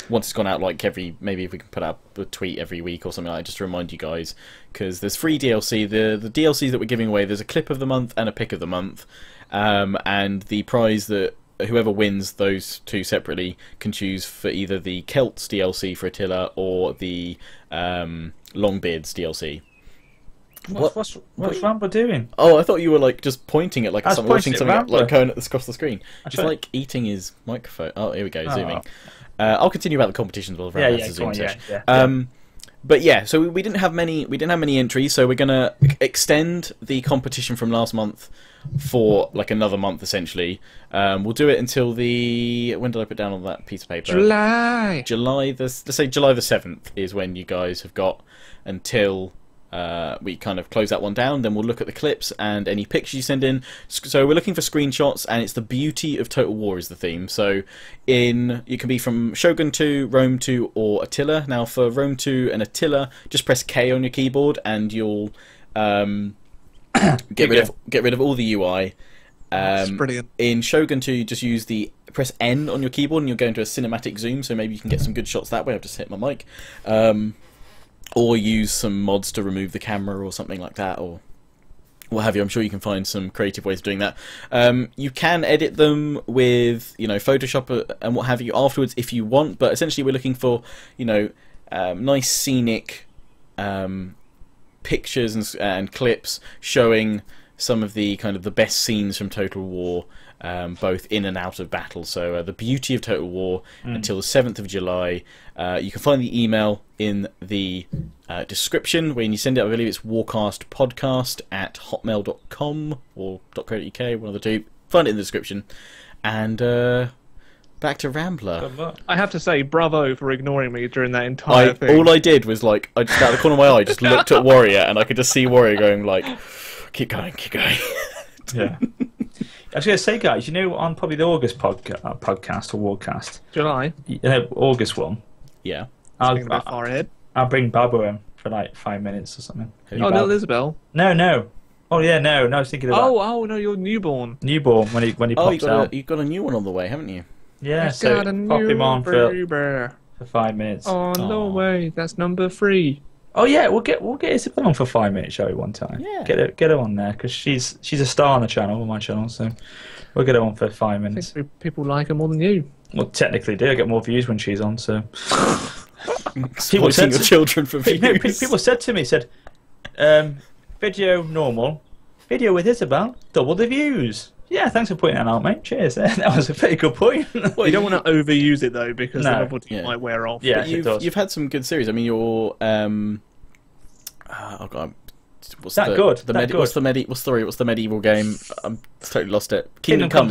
once it's gone out. Like maybe if we can put out a tweet every week or something like that, just to remind you guys, because there's free DLC. The DLCs that we're giving away, there's a clip of the month and a pick of the month, and the prize that whoever wins those two separately can choose for either the Celts DLC for Attila or the Longbeards DLC. What's Rambler doing? Oh, I thought you were like just pointing at like something, watching something like going across the screen. Just like eating his microphone. Oh, here we go, zooming. I'll continue about the competitions while Rambler has a zoom session. But yeah, so we didn't have many entries, so we're gonna extend the competition from last month for like another month essentially. We'll do it until when did I put down on that piece of paper? July. Let's say July the 7th is when you guys have got until we kind of close that one down. Then we'll look at the clips and any pictures you send in. So we're looking for screenshots, and it's the beauty of Total War is the theme. So you can be from Shogun 2, Rome 2, or Attila. Now for Rome 2 and Attila, just press K on your keyboard and you'll get rid of all the UI. That's brilliant. In Shogun 2, you just press N on your keyboard and you'll go into a cinematic zoom, so maybe you can get some good shots that way. I've just hit my mic. Or use some mods to remove the camera or something like that, or what have you. I'm sure you can find some creative ways of doing that. You can edit them with Photoshop and what have you afterwards if you want, but essentially we're looking for nice scenic pictures and clips showing some of the kind of the best scenes from Total War, both in and out of battle. So the beauty of Total War until the 7th of July. You can find the email in the description. When you send it, I believe it's warcastpodcast@hotmail.com or .co.uk, one of the two. Find it in the description. And back to Rambler. I have to say, bravo for ignoring me during that entire thing. All I did was like, I just out of the corner of my eye, just looked at Warrior, and I could just see Warrior going like, keep going. Yeah. I was going to say, guys, on probably the August podcast or Warcast, July, August one. Yeah. far ahead. I'll bring Babu in for like 5 minutes or something. No, Isabel. No. Oh yeah, no. I was thinking about. Oh no, you're newborn. Newborn when he pops out. You've got a new one on the way, haven't you? Yeah, I've so got a pop him on for 5 minutes. On the way. That's number 3. Oh yeah, we'll get Isabel on for 5 minutes, shall we? One time. Yeah. Get her on there because she's a star on the channel, on my channel. So we'll get her on for 5 minutes. I think people like her more than you. Well, technically, do I get more views when she's on? So people said your children for views. No, people said to me, video normal, video with Isabel, double the views. Yeah, thanks for pointing that out, mate. Cheers. That was a pretty good point. Well, you don't want to overuse it though, because the novelty might wear off. Yeah, you've had some good series. I mean, your oh god, what's the medieval game? I'm totally lost it. Kingdom Come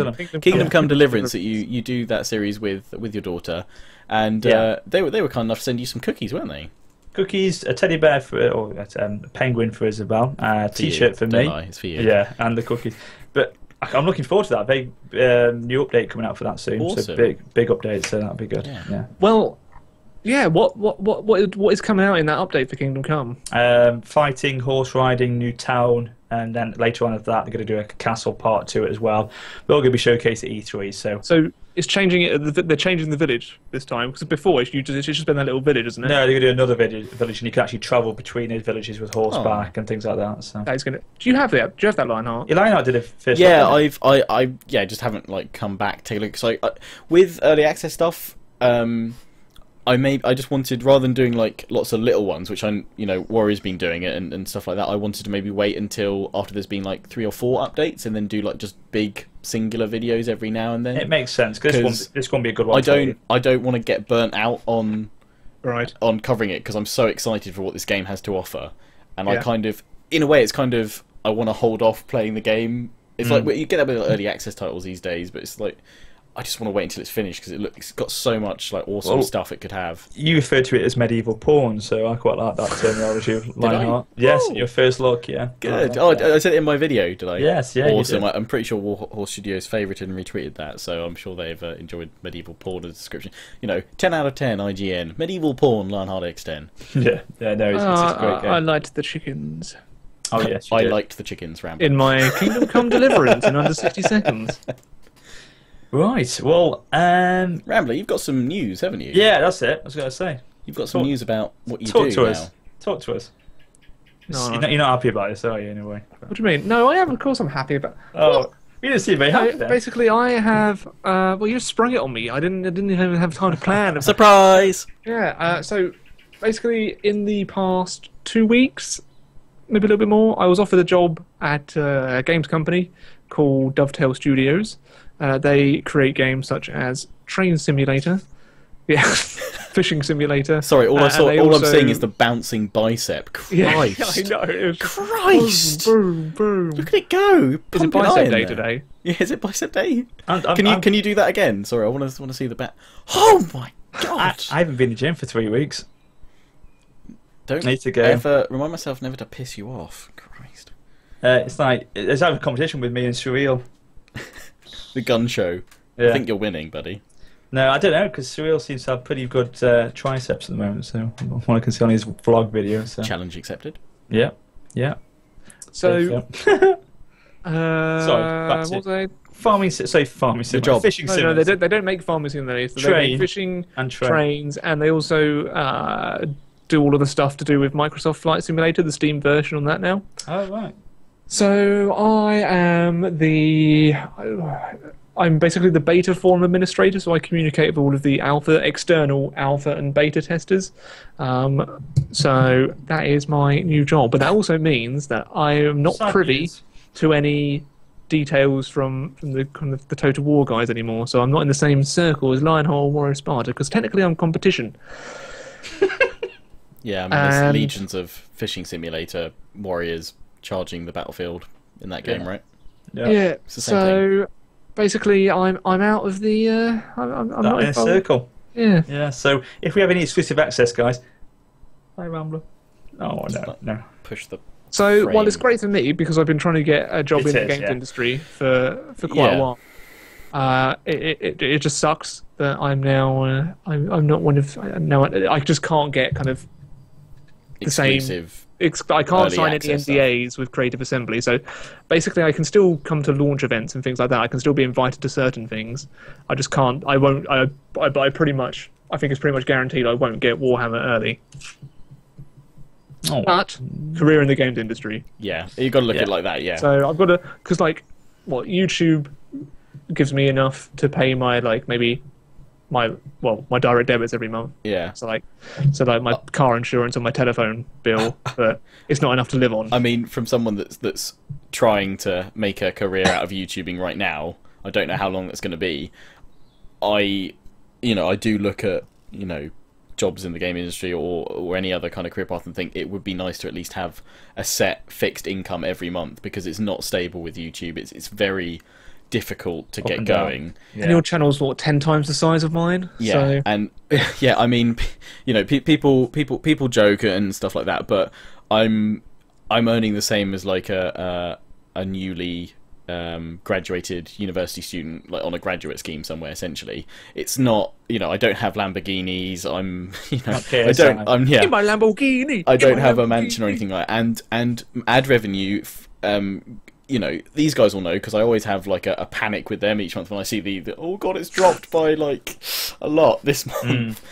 Deliverance. That you do that series with your daughter, and they were kind enough to send you some cookies, weren't they? Cookies, a teddy bear or a penguin for Isabel, a T-shirt for me. It's for you. Yeah, and the cookies. But I'm looking forward to that. Big new update coming out for that soon. Awesome. So big update. So that'll be good. Yeah. Well, yeah. What is coming out in that update for Kingdom Come? Fighting, horse riding, new town, and then later on after that they're going to do a castle part to it as well. We're all going to be showcased at E3. So it's changing it. They're changing the village this time, because before it's just been that little village, isn't it? No, they're going to do another village, and you can actually travel between those villages with horseback and things like that. So that is going to. Do you have that? Do you have that Lionheart? Yeah, Lionheart did it first. Yeah, I just haven't like come back to take a look. So with early access stuff, I just wanted, rather than doing like lots of little ones, which Warrior's been doing it and stuff like that, I wanted to maybe wait until after there's been like 3 or 4 updates and then do like just big singular videos every now and then. It makes sense because this going to be a good one. I don't want to get burnt out on Right. on covering it because I'm so excited for what this game has to offer, and I Yeah. kind of, in a way, it's kind of I want to hold off playing the game. It's like you get a bit of early access titles these days, but it's like I just want to wait until it's finished because it's got so much like awesome stuff it could have. You refer to it as medieval porn, so I quite like that terminology of Lionheart. Yes, your first look, yeah. Good. I said it in my video, did I? Yes, yeah. Awesome. I'm pretty sure Warhorse Studios favorited and retweeted that, so I'm sure they've enjoyed medieval porn as a description. 10 out of 10 IGN. Medieval porn, Lionheart X10. Yeah, no, it's a great game. I liked the chickens. Oh, yes, I liked the chickens, Rambler. In my Kingdom Come Deliverance in under 60 seconds. Right, well, Rambler, you've got some news, haven't you? yeah, that's it. I was going to say. You've got some news about what you Talk do to now. us. Talk to us. No, You're not happy about this, are you, anyway? What do you mean? No, I am. Of course, I'm happy about. Oh, you didn't seem very happy then. Basically, I have. Well, you sprung it on me. I didn't even have time to plan. Surprise! Yeah. So, basically, in the past 2 weeks, maybe a little bit more, I was offered a job at a games company called Dovetail Studios. They create games such as Train Simulator, Fishing Simulator. Sorry, all I'm seeing is the bouncing bicep. Christ! Yeah, I know. It was Christ! Boom, boom. Look at it go! Is it bicep day today? Yeah, is it bicep day? I'm- Can you do that again? Sorry, I want to see the back. Oh my god! I haven't been to the gym for 3 weeks. Don't Need to go. ever remind myself never to piss you off. Christ! It's like there's a competition with me and Surreal. The gun show. Yeah. I think you're winning, buddy. No, I don't know because Surreal seems to have pretty good triceps at the moment. So from what I can see on his vlog video. So. Challenge accepted. Yeah. So, Sorry, back to what was I? farming simulator. job. Fishing No, simulator. they don't make farming simulators. They Train make fishing and train. trains, and they also do all of the stuff to do with Microsoft Flight Simulator, the Steam version on that now. Oh right. So I'm basically the beta forum administrator, so I communicate with all of the external alpha and beta testers. So that is my new job. But that also means that I am not Sad privy news. to any details from the kind of the Total War guys anymore. So I'm not in the same circle as Lionheart, Warrior, Sparta, because technically I'm competition. Yeah, I mean, there's legions of fishing simulator warriors charging the battlefield in that game, right? Yeah. the same So basically, I'm out of the. I'm That not in a involved. circle. Yeah. Yeah. So if we have any exclusive access, guys. Hi, Rambler. Oh no. Push the. So while it's frame. great for me because I've been trying to get a job It in the is, games yeah. industry for quite a while, it just sucks that I'm now I'm not one of now I just can't get kind of the same. Exclusive. I can't early sign any access stuff. NDAs with Creative Assembly, so basically I can still come to launch events and things like that. I can still be invited to certain things. I just can't. I won't. I pretty much. I think it's pretty much guaranteed I won't get Warhammer early. Oh. But career in the games industry. Yeah, you got to look at it like that. Yeah. So I've got to, because like, what YouTube gives me enough to pay my my direct debits every month. Yeah. So my car insurance and my telephone bill, but it's not enough to live on. I mean, from someone that's trying to make a career out of YouTubing right now, I don't know how long that's going to be. I do look at jobs in the game industry or any other kind of career path and think it would be nice to at least have a set fixed income every month because it's not stable with YouTube. It's very difficult to get and down. going. And your channel's 10 times the size of mine. Yeah, So, and yeah, I mean, people joke and stuff like that, but I'm earning the same as like a newly graduated university student, like on a graduate scheme somewhere. Essentially, it's not. I don't have Lamborghinis. Okay, I don't. I'm in my Lamborghini. I don't have a mansion or anything like that. And ad revenue. These guys will know because I always have like a panic with them each month when I see the oh god, it's dropped by like a lot this month.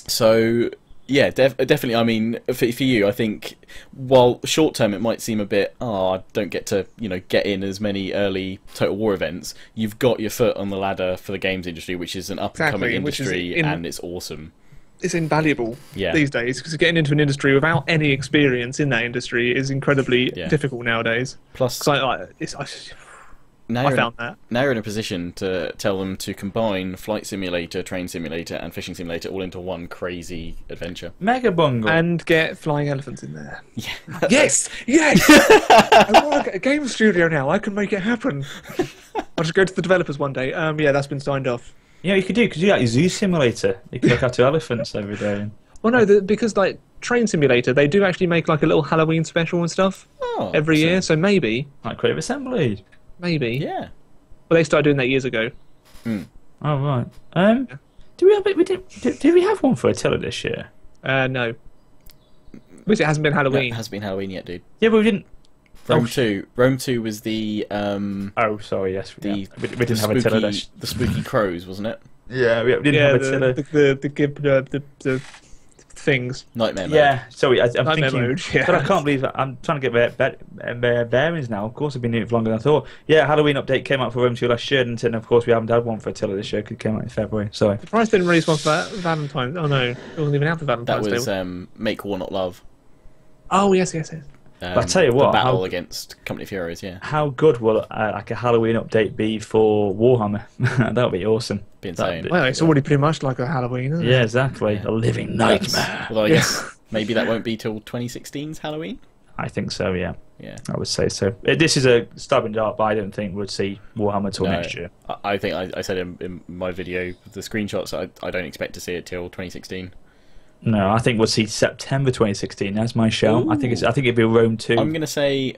So yeah, definitely. I mean, for you, I think while short term it might seem a bit I don't get to get in as many early Total War events. You've got your foot on the ladder for the games industry, which is an up and coming Exactly, which is industry, and it's awesome. It's invaluable Yeah. these days because getting into an industry without any experience in that industry is incredibly difficult nowadays. Plus, now I found that. Now you're in a position to tell them to combine Flight Simulator, Train Simulator, and Fishing Simulator all into one crazy adventure. Mega Bungle. And get flying elephants in there. Yeah. Yes! Yes! I work at a game studio now. I can make it happen. I'll just go to the developers one day. Yeah, that's been signed off. Yeah, you could do like a zoo simulator. You could look after elephants every day. Well, no, because like Train Simulator, they do actually make like a little Halloween special and stuff every year. So maybe, Like Creative Assembly. maybe. Yeah. Well, they started doing that years ago. Oh right. Do we have it? Did we have one for Attila this year? No. Because it hasn't been No, Halloween. it hasn't been Halloween yet, dude. Yeah, but we didn't. Rome 2. Rome 2 was the Oh, sorry. Yes, we the didn't have Attila this. the spooky crows, wasn't it? Yeah, we didn't have Attila. the things. Nightmare mode. Yeah, sorry, I'm Nightmare thinking, mode, yeah. but I can't believe I'm trying to get bearings now. Of course, I've been doing it for longer than I thought. Yeah, Halloween update came out for Rome 2 last year, and of course we haven't had one for Attila this year because it came out in February. Sorry. The price didn't release one for Valentine's. Oh no, it wasn't even out for That Valentine's Day. was Make War Not Love. Oh yes. But I tell you what, the battle how- against Company of Heroes, yeah. How good will like a Halloween update be for Warhammer? That would be awesome. Be insane. Well, it's already pretty much like a Halloween, isn't it? Yeah, exactly. A living nightmare. Although I guess maybe that won't be till 2016's Halloween. I think so. Yeah, Yeah. I would say so. This is a stubborn dart, but I don't think we'll see Warhammer till next year. I think I said in my video, the screenshots, I don't expect to see it till 2016. No, I think we'll see September 2016. That's my show. I think it'd be Rome 2. I'm going to say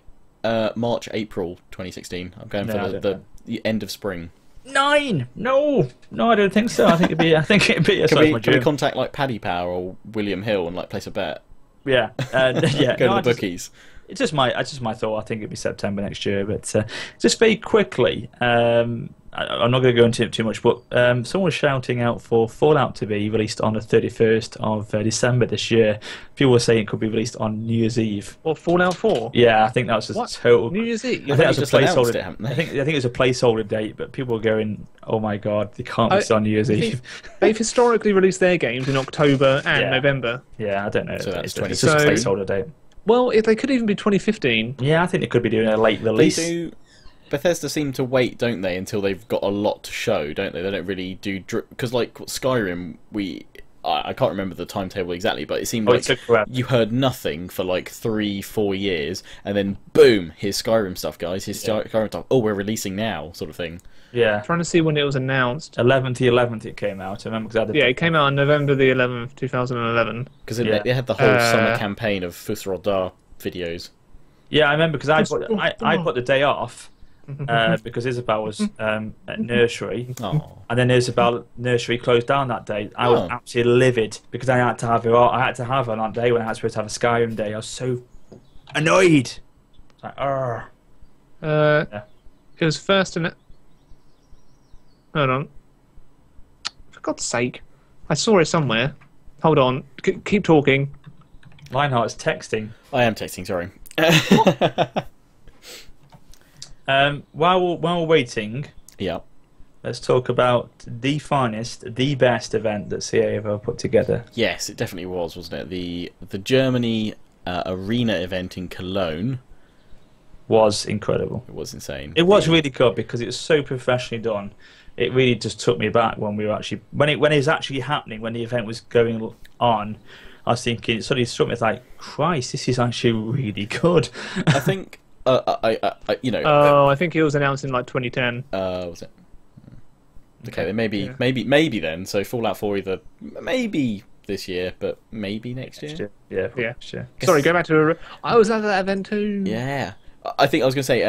March, April 2016. I'm going for the end of spring. 9. No, I don't think so. I think it'd be. Can we contact like Paddy Power or William Hill and like place a bet? Yeah, yeah. Go to the bookies. It's just my thought. I think it'd be September next year. But just very quickly, I'm not going to go into it too much, but someone was shouting out for Fallout to be released on the 31st of December this year. People were saying it could be released on New Year's Eve. Or Fallout 4? Yeah, I think that was just What? total. New Year's Eve? I think that was a just announced placeholder. it, haven't they? I think it was a placeholder date, but people were going, "Oh my god, they can't release it on New Year's Eve." They've historically released their games in October and Yeah. November. Yeah, I don't know. So that's It's just a 20. placeholder date. Well, if they could even be 2015. Yeah, I think they could be doing a late They release. do. Bethesda seem to wait, don't they, until they've got a lot to show, don't they? They don't really do because like Skyrim, I can't remember the timetable exactly, but it seemed It like took forever. you heard nothing for like 3-4 years, and then boom, here's Skyrim stuff, guys. Here's Skyrim stuff. Oh, we're releasing now, sort of thing. Yeah, Trying to see when it was announced. 11th it came out. I remember because Yeah, it came out on November the 11th, 2011. Because Yeah. they had the whole summer campaign of Fusrodar videos. Yeah, I remember because I put the day off because Isabel was at nursery, Oh, and then Isabel nursery closed down that day. I was absolutely livid because I had to have her. I had to have her on that day when I was supposed to have a Skyrim day. I was so annoyed. It's like, It was first in. Hold on. For God's sake, I saw it somewhere. Hold on. Keep talking. Lionheart's texting. I am texting. Sorry. While we're waiting, Yeah. let's talk about the finest, the best event that CA have ever put together. Yes, it definitely was, wasn't it? The Germany arena event in Cologne. Was incredible. It was insane. It was really good because it was so professionally done. It really just took me back when we were actually when it was actually happening, when the event was going on. I was thinking, it suddenly struck me as like, Christ, this is actually really good. I think I I think it was announced in like 2010. was it? Okay, then maybe then. So Fallout 4 either maybe this year, but maybe next year. Yeah. Yeah. Sorry, go back to. I was at that event too. Yeah, I think I was going to say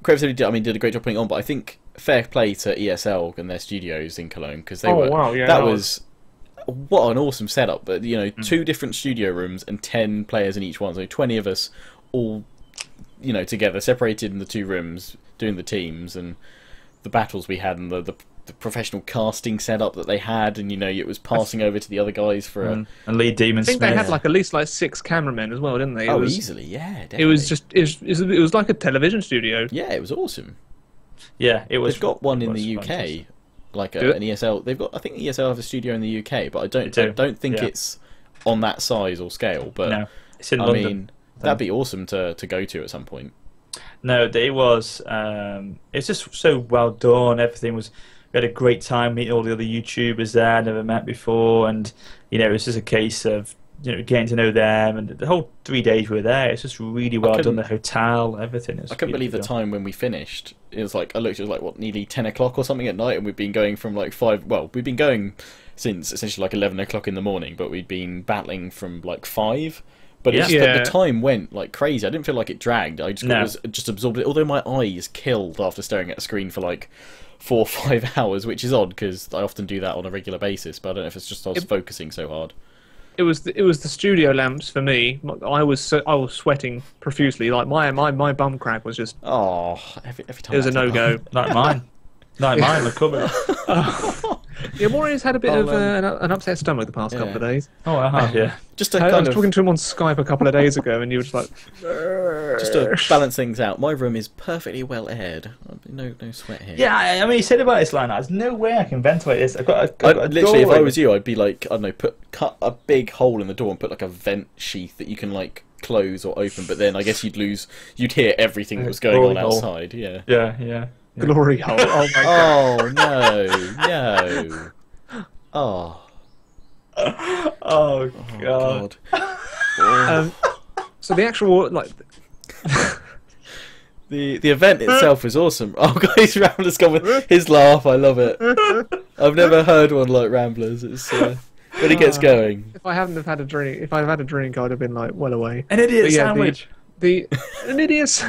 Creative Assembly did a great job putting it on, but I think fair play to ESL and their studios in Cologne because they were. Wow, yeah, that was what an awesome setup. But 2 different studio rooms and 10 players in each one, so 20 of us all together, separated in the 2 rooms, doing the teams and the battles we had and the professional casting setup that they had, and it was passing over to the other guys for And lead Demon I think Smith. they had at least 6 cameramen as well, didn't they? easily, yeah. Definitely. It was like a television studio. Yeah, it was awesome. Yeah, it was. They've got one in the fantastic. UK, like an ESL. They've got. I think ESL have a studio in the UK, but I don't think it's on that size or scale. But No, it's in I London. mean, that'd be awesome to go to at some point. No, it was. It's just so well done. Everything was. We had a great time meeting all the other YouTubers there I never met before, and it was just a case of getting to know them. And the whole 3 days we were there, it's just really well done. The hotel, everything. I couldn't believe the time when we finished. It was like I looked. It was like what, nearly 10 o'clock or something at night, and we've been going from like 5. Well, we've been going since essentially like 11 o'clock in the morning, but we'd been battling from like 5. But it's just that the time went like crazy. I didn't feel like it dragged. I just absorbed it. Although my eyes killed after staring at a screen for like 4 or 5 hours, which is odd because I often do that on a regular basis. But I don't know if it's just I was focusing so hard. It was the studio lamps for me. I was sweating profusely. Like my bum crack was just. Oh, every time. It was a no-go. Like mine. Like mine. The cupboard. Yeah, Warrior's had a bit of an upset stomach the past couple of days. Oh, I have, yeah. I was talking to him on Skype a couple of days ago, and you were just like... Just to balance things out, my room is perfectly well aired. No sweat here. Yeah, I mean, you said about this line, there's no way I can ventilate this. I've got a literally, door if I was you, I'd be like, I don't know, cut a big hole in the door and put like a vent sheath that you can like close or open, but then I guess you'd hear everything that was going on outside. Yeah. Yeah. Glory hole. Oh my god. Oh no. Oh. Oh god. So the actual the event itself was awesome. Oh guys, Rambler's gone with his laugh. I love it. I've never heard one like Ramblers. It's when it gets going. If I hadn't have had a drink, I'd have been like well away. An idiot sandwich. An idiot.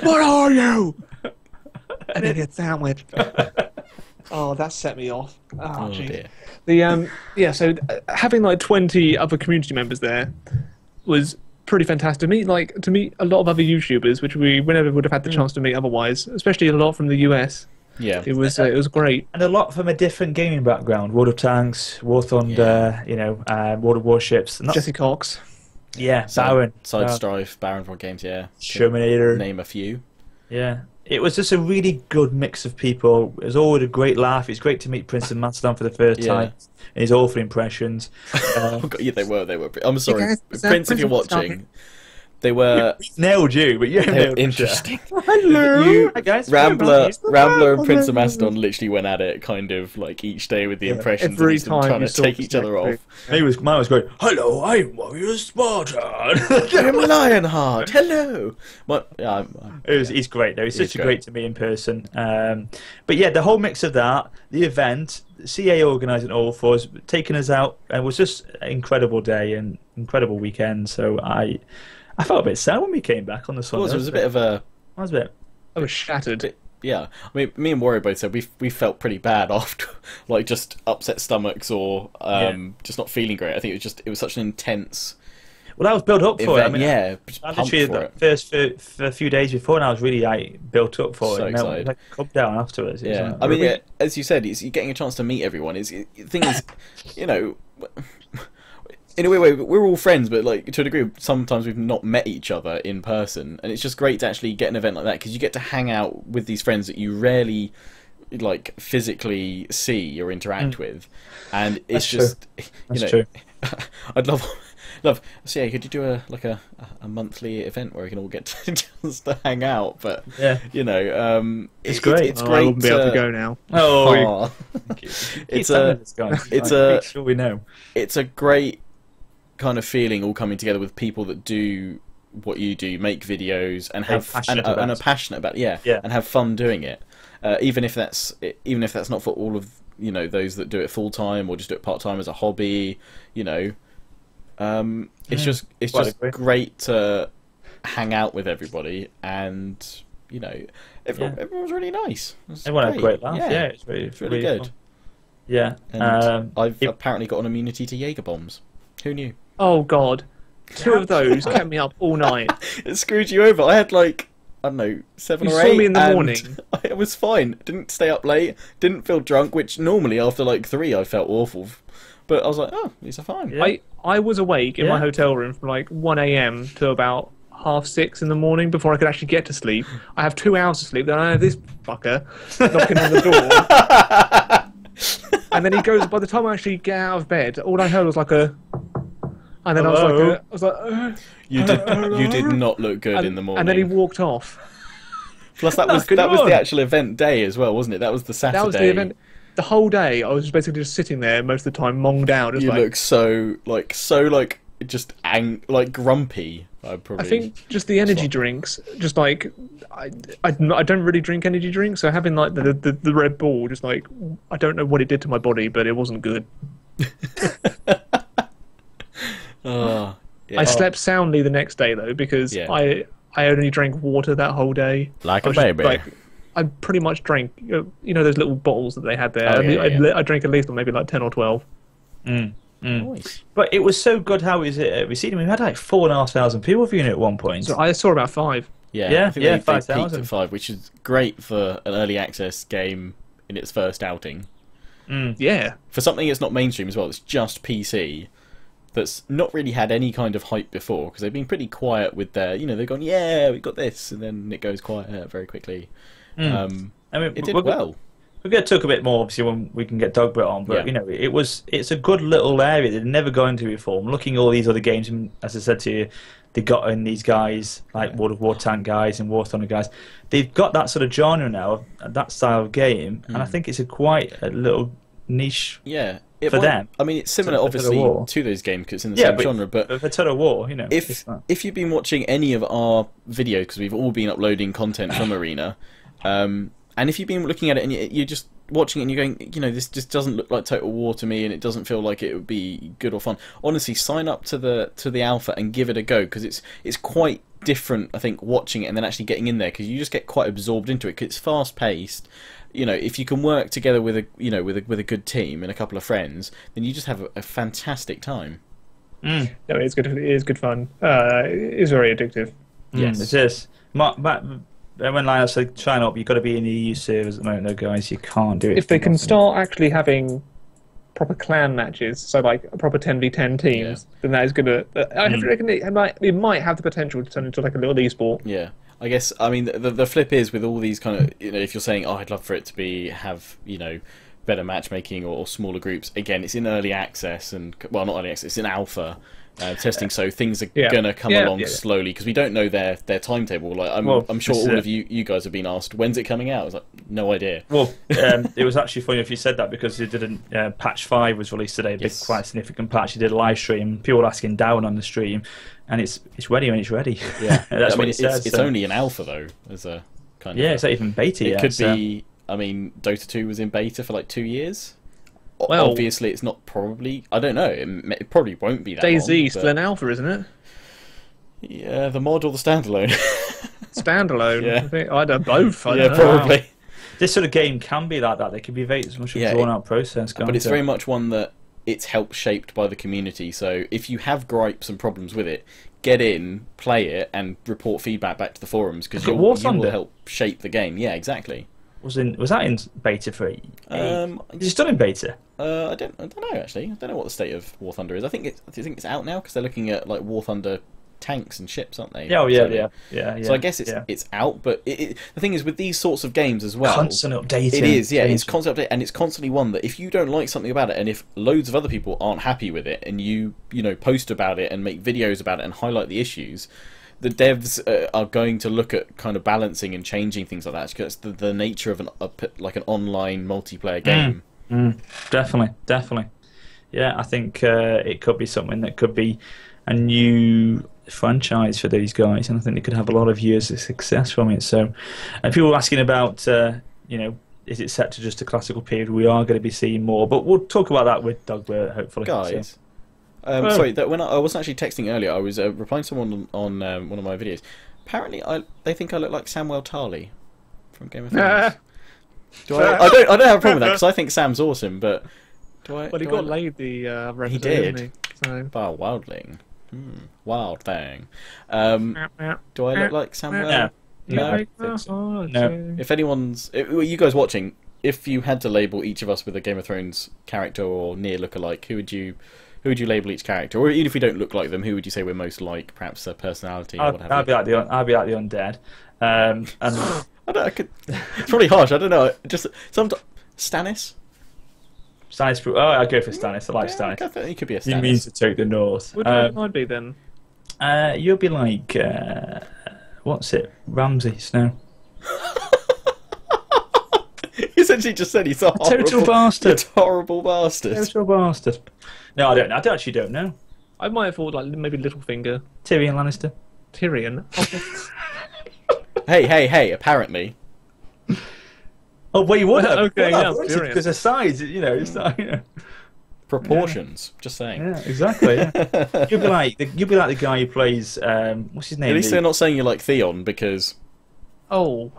What are you? An idiot sandwich. Oh, that set me off. Oh dear. So having like 20 other community members there was pretty fantastic. To meet a lot of other YouTubers, which we never would have had the chance to meet otherwise, especially a lot from the US. Yeah, it was great, and a lot from a different gaming background: World of Tanks, War Thunder, World of Warships. Jesse Cox. Yeah, Baron, Side Strife, Baron for Games. Yeah, Shermanator. Name a few. Yeah. It was just a really good mix of people. It was always a great laugh. It's great to meet Prince and Mastodon for the first time and his awful impressions. Yeah, they were. I'm sorry, Prince, if you're watching. They were nailed you, but you nailed interesting. Hello, hi guys. Rambler and Prince of Mastodon literally went at it, kind of like each day with the impressions every and time trying to take each other off. Mine was great. Hello, I'm Warrior Sparta. I'm Lionheart. Hello. He's great though. It's such great to meet in person. But yeah, the whole mix of that, the event, CA organising all for us, taking us out, and it was just an incredible day and incredible weekend. So I felt a bit sad when we came back on the Sunday. It was a bit of a... I was shattered. Yeah. I mean, me and Warrior both said we felt pretty bad after, like, just upset stomachs or just not feeling great. I think it was such an intense... Well, I was built up for event. it. I literally the first for a few days before, and I was really built up for it. Excited. Like come down afterwards. Yeah. I mean, as you said, you're getting a chance to meet everyone. The thing is, in a way, we're all friends, but like to a degree, sometimes we've not met each other in person, and it's just great to actually get an event like that because you get to hang out with these friends that you rarely like physically see or interact with, and it's true. I'd love. So yeah, could you do a monthly event where we can all get just to hang out? But it's great. It's great. I wouldn't be able to go now. Oh, it's a great kind of feeling all coming together with people that do what you do, make videos and are passionate about and have fun doing it. Even if that's not for all of those that do it full time or just do it part time as a hobby, it's just great to hang out with everybody, and everyone's really nice. Everyone had a great laugh. Yeah, it's really good. Fun. Yeah, and I've apparently got an immunity to Jaeger bombs. Who knew? Oh god, 2 of those kept me up all night. It screwed you over. I had like 7 or 8. You saw me in the morning. I was fine. Didn't stay up late. Didn't feel drunk. Which normally after like 3 I felt awful. But I was like, oh, these are fine. Yeah. I was awake in my hotel room from like 1 AM to about 6:30 in the morning before I could actually get to sleep. I have 2 hours of sleep. Then I have this fucker knocking on the door. And then he goes, by the time I actually get out of bed, all I heard was like a... And then I was like... You did not look good in the morning. And then he walked off. Plus, that was the actual event day as well, wasn't it? That was the Saturday. That was the event. The whole day, I was basically just sitting there most of the time, monged out. You look so just grumpy. I think just the energy drinks, just like I don't really drink energy drinks, so having like the Red Bull, just like I don't know what it did to my body, but it wasn't good. Yeah. I slept soundly the next day though because I only drank water that whole day. Like a baby. I pretty much drank, those little bottles that they had there. I drank at least maybe like 10 or 12. Nice. But it was so good. How is it? We seen we had like 4,500 people viewing it at one point. So I saw about 5. Yeah, they 5,000 peaked at 5, which is great for an early access game in its first outing. Yeah, for something that's not mainstream as well. It's just PC. That's not really had any kind of hype before because they've been pretty quiet with their. They've gone, yeah, we got this, and then it goes quiet very quickly. I mean, it did well. We're going to talk a bit more, obviously, when we can get Dogbert on, but it's a good little area they've never gone into before. I'm looking at all these other games, and as I said to you, they got in these guys like World of War Tank guys and War Thunder guys. They've got that sort of genre now, that style of game, and I think it's quite a little niche. For them. I mean, it's similar, obviously, to those games because it's in the same genre. But for Total War, if you've been watching any of our videos, because we've all been uploading content from Arena. And if you've been looking at it and you're just watching it and you're going, this just doesn't look like Total War to me and it doesn't feel like it would be good or fun, honestly, sign up to the alpha and give it a go because it's quite different, I think, watching it and then actually getting in there because you just get quite absorbed into it because it's fast paced. If you can work together with a good team and a couple of friends, then you just have a fantastic time. No, it's good. It is good fun. It's very addictive. Yes, it is. When Lionheart said sign up, you've got to be in the EU servers at the moment, though, guys. You can't do it. If they can start actually having proper clan matches, so like proper 10v10 teams, then that is going to. I reckon it might have the potential to turn into like a little esport. Yeah, I guess. I mean, the flip is with all these kind of, if you're saying, I'd love for it to have better matchmaking or smaller groups. Again, it's in early access and not early access. It's in alpha. Testing, so things are gonna come along slowly because we don't know their timetable. Like I'm sure all of you guys have been asked, when's it coming out? I was like, no idea. Well, it was actually funny if you said that because it didn't. Patch 5 was released today, quite a significant patch. He did a live stream. People were asking down on the stream, and it's ready when it's ready. Yeah, that's what it's only an alpha though, as a kind of. Yeah, it's not even beta yet. It could be. I mean, Dota 2 was in beta for like 2 years. Well, obviously, it's not probably. I don't know. It probably won't be that DayZ long, still an alpha, isn't it? Yeah, the mod or the standalone. Standalone. Yeah. I think I don't both. I yeah, don't probably. Know. This sort of game can be like that. They can be very much a drawn-out process. But it's very much one that it's helped shaped by the community. So if you have gripes and problems with it, get in, play it, and report feedback back to the forums because you will help shape the game. Yeah, exactly. Was that in beta for? Is it still in beta? I don't know actually. I don't know what the state of War Thunder is. I think it's out now because they're looking at like War Thunder tanks and ships, aren't they? Yeah. So I guess it's out, but the thing is with these sorts of games as well, constant updating. It is, yeah. It's constant update, and it's constantly one that if you don't like something about it, and if loads of other people aren't happy with it, and you post about it and make videos about it and highlight the issues. The devs are going to look at kind of balancing and changing things like that because it's the nature of an online multiplayer game. Definitely. Yeah, I think it could be something that could be a new franchise for these guys, and I think they could have a lot of years of success from it. So, and people were asking about, is it set to just a classical period? We are going to be seeing more, but we'll talk about that with Dogbert, hopefully. Guys. So. Sorry, that when I wasn't actually texting earlier, I was replying to someone on one of my videos. Apparently, they think I look like Samwell Tarly from Game of Thrones. I don't have a problem with that because I think Sam's awesome, but do I? Well, he got laid the rest he of it, did. didn't he? So. Oh, wildling. Wild thing. Do I look like Samwell? No. If you guys watching, if you had to label each of us with a Game of Thrones character or near lookalike, who would you label each character? Or even if we don't look like them, who would you say we're most like? Perhaps a personality or what have you? I'd be like the undead. And it's probably harsh. I don't know. Just Stannis. Stannis. Oh, I'd go for Stannis. I like Stannis. I think he could be a Stannis. He means to take the north. What would I be then? You'll be like what's it? Ramsay Snow. literally just said he's a total bastard. horrible bastard. Total bastard. No, I don't know. I actually don't know. I might have thought like maybe Littlefinger, Tyrion Lannister. Tyrion. Hey! Apparently, Oh, well, you would have. Okay, yeah, Tyrion. Tyrion. Because of size, you know, it's like, you know. proportions. Just saying. Yeah, exactly. Yeah. You'll be like the guy who plays what's his name? At least they're not saying you like Theon because Oh,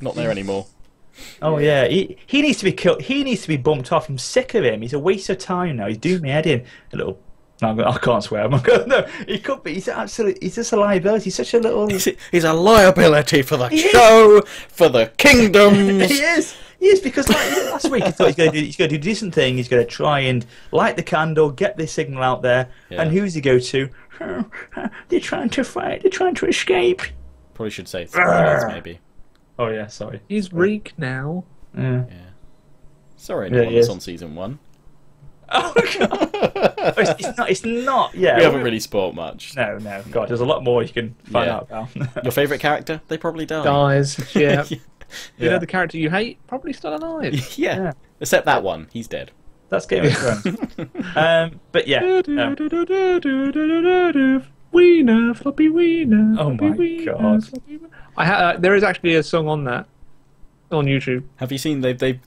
not there anymore. Oh yeah, he needs to be killed. He needs to be bumped off. I'm sick of him. He's a waste of time now. He's doing my head in. A little. No, I can't swear. No, he could be. He's just a liability. He's such a little. He's a liability for the show, for the kingdoms. He is. He is, because like last week he thought he's going to do a decent thing. He's going to try and light the candle, get this signal out there. Yeah. And who's he go to? They're trying to fight. They're trying to escape. Probably should say 3 minutes, maybe. Oh yeah, sorry. he's Reek now. Yeah. Yeah. Sorry, Yeah, anyone he that's is. on season 1. Oh god. It's not. Yeah. We haven't really spoiled much. No. God, there's a lot more you can find Yeah. out about. Your favourite character? They probably die. Dies. Yeah. Yeah. You know the character you hate? Probably still alive. Yeah. Yeah. Except that one. He's dead. That's Game of Thrones. But yeah. Wiener, floppy wiener. Oh floppy my wiener, God. floppy wiener. There is actually a song on that on YouTube. Have you seen they did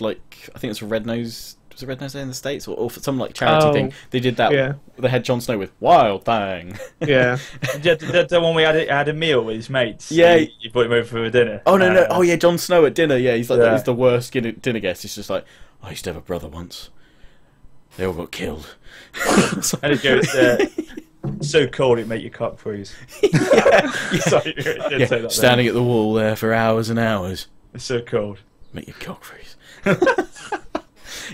like I think it's a Red Nose. Was it Red Nose Day in the States or for some like charity thing? They did that. yeah. They had Jon Snow with Wild Thing. Yeah. The one we had a meal with his mates. Yeah. You brought him over for a dinner. Oh no! Oh yeah, Jon Snow at dinner. Yeah, he's like Yeah. he's the worst dinner guest. He's just like, I used to have a brother once. They all got killed. And it goes, so cold it make your cock freeze. Sorry, I didn't say that Standing at the wall there for hours and hours. It's so cold. Make your cock freeze.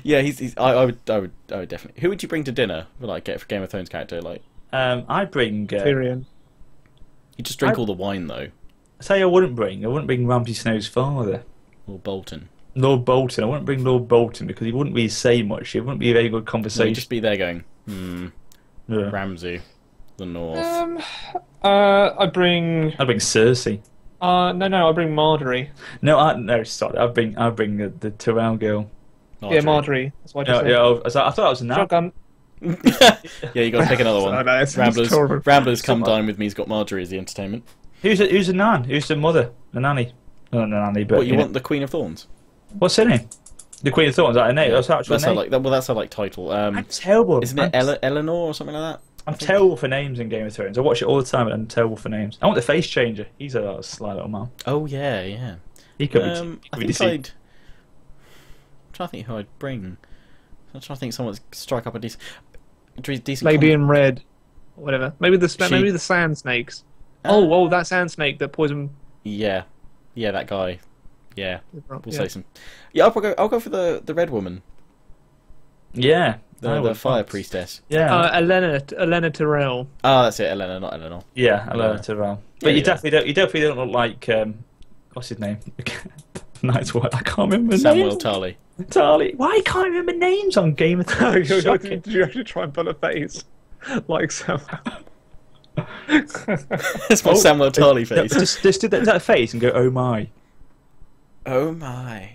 Yeah, I would definitely. Who would you bring to dinner? Like get for Game of Thrones character? Like I bring. Tyrion. you just drink all the wine though. Say I wouldn't bring Ramsay Snow's father, Or Bolton. Lord Bolton. I wouldn't bring Lord Bolton because he wouldn't really say much. It wouldn't be a very good So conversation. you'd just be there going, Yeah. Ramsay, the North. I bring. I'd bring Cersei. No, I bring Marjorie. No, sorry. I'd bring the Tyrell girl. Yeah, Marjorie. That's what I just said. I thought that was a nap. Shotgun. Yeah, you got to pick another one. I know, it's horrible. Ramblers come dine with me. He's got Marjorie as the entertainment. Who's the nan? Who's the mother? The nanny? Not the nanny, but What you want? The Queen of Thorns? What's her name? The Queen of Thorns. Is that her name? That's her actual That's her name. that's her like title. I'm terrible. Isn't it Eleanor or something like that? I'm terrible for names in Game of Thrones. I watch it all the time, and I'm terrible for names. I want the face changer. He's a sly little man. Oh yeah. He could I be. think I'm trying to think who I'd bring. I'm trying to think someone would strike up a decent Lady in red. Whatever. Maybe the sand snakes. That sand snake that poisoned. Yeah, that guy. Yeah, we'll Yeah. say some. Yeah, I'll go for the red woman, Yeah. the fire priestess. Yeah. Elena Tyrell. Oh, that's it, Eleanor, not Eleanor. Yeah. Hello, Tyrell. But Yeah, you yeah. definitely don't look like what's his name? Night's Watch. I can't remember his name. Samwell Tarly. Tarly. Why I can't remember names on Game of Thrones? Shocking. Did you actually try and pull a face like so? That's my Samwell Tarly face. Just do that face and go, oh my. Oh my.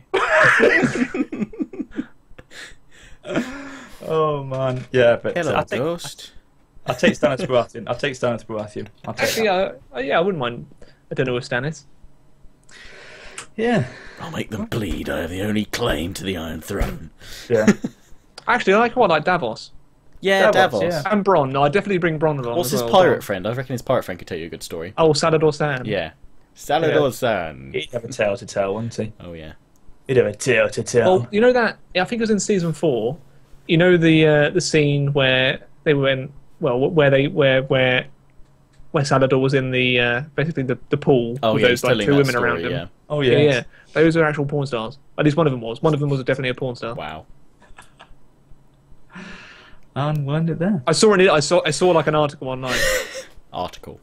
Oh man. Yeah, but Hello, I think ghost. I'll take Stannis Baratheon. Actually, I wouldn't mind. I don't know with Stannis. Yeah. I'll make them bleed. I have the only claim to the Iron Throne. Yeah. Actually, I like Davos. Yeah, Davos, Davos. yeah. And Bronn. No, I'd definitely bring Bronn along. What's as his well. pirate friend? I reckon his pirate friend could tell you a good story. Oh, Salador Stan. Yeah. Salador San. He'd have a tale to tell, wouldn't he? Oh yeah. He'd have a tale to tell. Well, you know that I think it was in season 4. You know the scene where they went where Salador was in the basically the pool Oh with yeah, those he's like telling two that women story, around him. yeah. Oh Yeah, yeah. yeah. Those are actual porn stars. At least one of them was. One of them was definitely a porn star. Wow. And when did that? I saw like an article online. Article.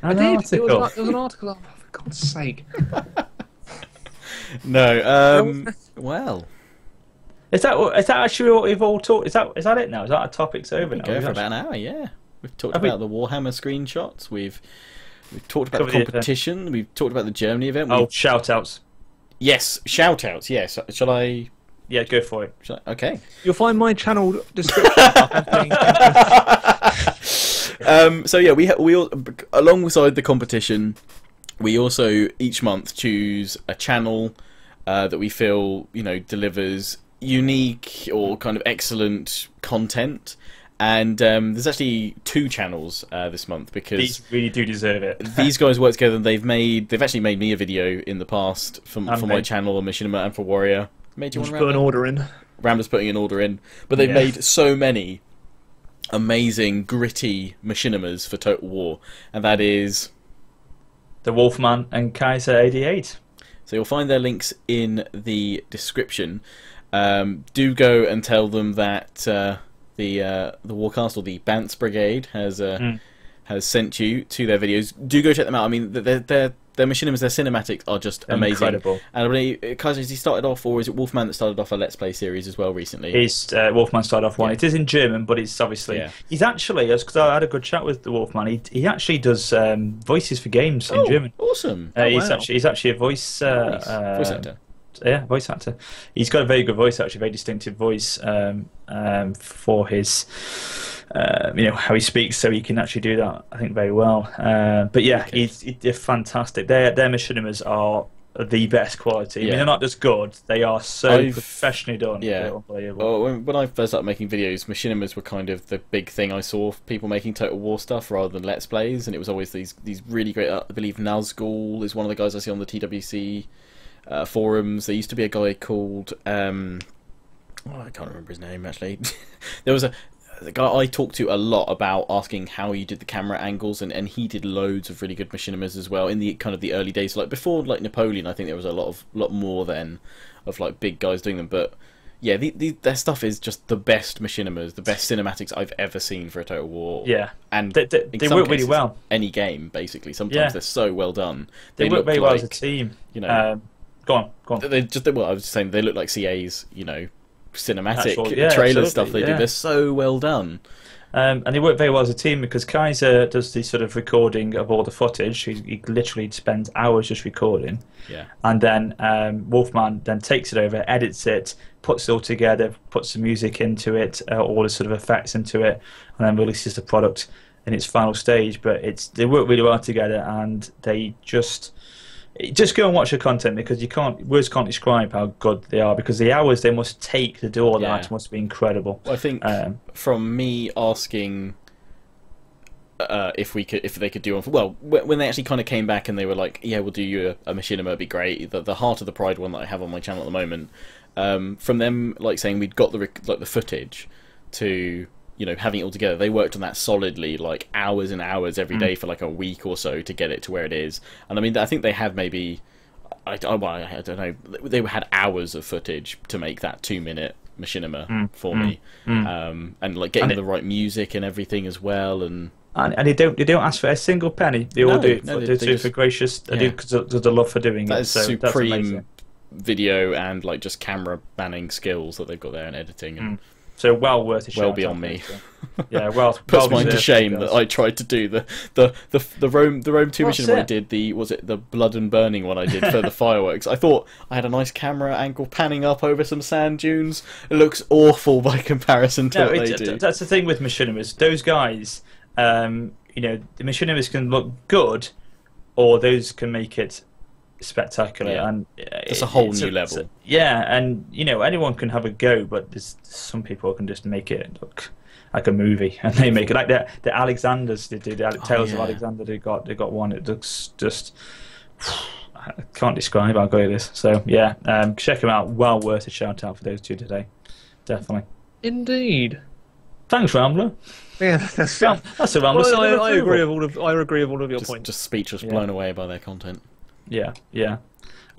I did. It was an article. Oh, for God's sake. No. Well. Is that actually what we've all talked? Is that it now? Is that our topic's over now? Go for We've about an hour. Yeah. We've talked Have we- about the Warhammer screenshots. We've talked about Covered the it, competition. We've talked about the Germany event. Oh, shout outs. Yes, shout outs. Yes, shall I? Yeah, go for it. Okay. You'll find my channel description. So yeah, we all, alongside the competition, we also each month choose a channel that we feel delivers unique or kind of excellent content. And there's actually 2 channels this month because these really do deserve it. These guys work together and they've actually made me a video in the past for my channel on Machinima and for Warrior. Made you want to put an order in. Rambler's putting an order in, but they've made so many amazing gritty machinimas for Total War, and that is the Wolfman and Kaisa 88. So you'll find their links in the description. Do go and tell them that the Warcast or the Bants Brigade has sent you to their videos. Do go check them out. I mean, their machinimas, their cinematics are just amazing. Incredible. And I believe, Kaisa, has he started off, or is it Wolfman that started off a Let's Play series as well recently? He's Wolfman started off one. It is in German, but it's obviously he's actually, because I had a good chat with the Wolfman. He actually does voices for games in German. Awesome! He's actually a voice voice actor. Yeah, voice actor. He's got a very good voice, actually, very distinctive voice for his, how he speaks. So he can actually do that, I think, very well. But yeah, they're fantastic. Their machinimas are the best quality. I mean, they're not just good; they are so professionally done. Yeah. When I first started making videos, machinimas were kind of the big thing I saw people making Total War stuff rather than Let's Plays, and it was always these really great. I believe Nazgul is one of the guys I see on the TWC. Forums. There used to be a guy called I can't remember his name actually. There was the guy I talked to a lot about asking how you did the camera angles, and he did loads of really good machinimas as well in the kind of the early days, like before Napoleon. I think there was a lot more then of like big guys doing them, but yeah, their stuff is just the best machinimas, the best cinematics I've ever seen for a Total War. Yeah, and they work really well. Any game basically. Sometimes they're so well done. They work very well as a team. Go on. They just, well, I was just saying they look like CA's, cinematic trailer stuff they do. They're so well done. And they work very well as a team because Kaisa does the sort of recording of all the footage. He literally spends hours just recording. Yeah. And then Wolfman then takes it over, edits it, puts it all together, puts the music into it, all the sort of effects into it, and then releases the product in its final stage. But they work really well together, and they just go and watch the content because words can't describe how good they are, because the hours they must take to do all that must be incredible. Well, I think from me asking if they could do one, when they actually kind of came back and they were like, yeah, we'll do you a machinima, it'd be great. The Heart of the Pride one that I have on my channel at the moment, from them like saying we'd got the footage to having it all together, they worked on that solidly, like hours and hours every day for like a week or so to get it to where it is. And I mean, I think they had maybe, I don't know, they had hours of footage to make that 2-minute machinima for me, and like getting the right music and everything as well, and they don't ask for a single penny. They all do it for gracious. They do because of the love for doing it. So supreme video and like just camera manning skills that they've got there and editing and. So well worth a shot. Well beyond me. Yeah, well puts mine to shame that I tried to do the Rome 2 mission where I did the Blood and Burning one I did for the fireworks. I thought I had a nice camera angle panning up over some sand dunes. It looks awful by comparison to what they do. That's the thing with machinimas. Those guys, the machinimas can look good, or those can make it spectacular, and it's a whole new level. And anyone can have a go, but there's some people who can just make it look like a movie, and they make it like the Alexanders. They did Tales of Alexander. They got one. It looks just I can't describe how great it is. So check them out. Well worth a shout out for those two today, definitely. Indeed. Thanks, Rambler. Yeah, that's a Rambler. Well, I agree with all of your points. Just speechless, blown away by their content. Yeah.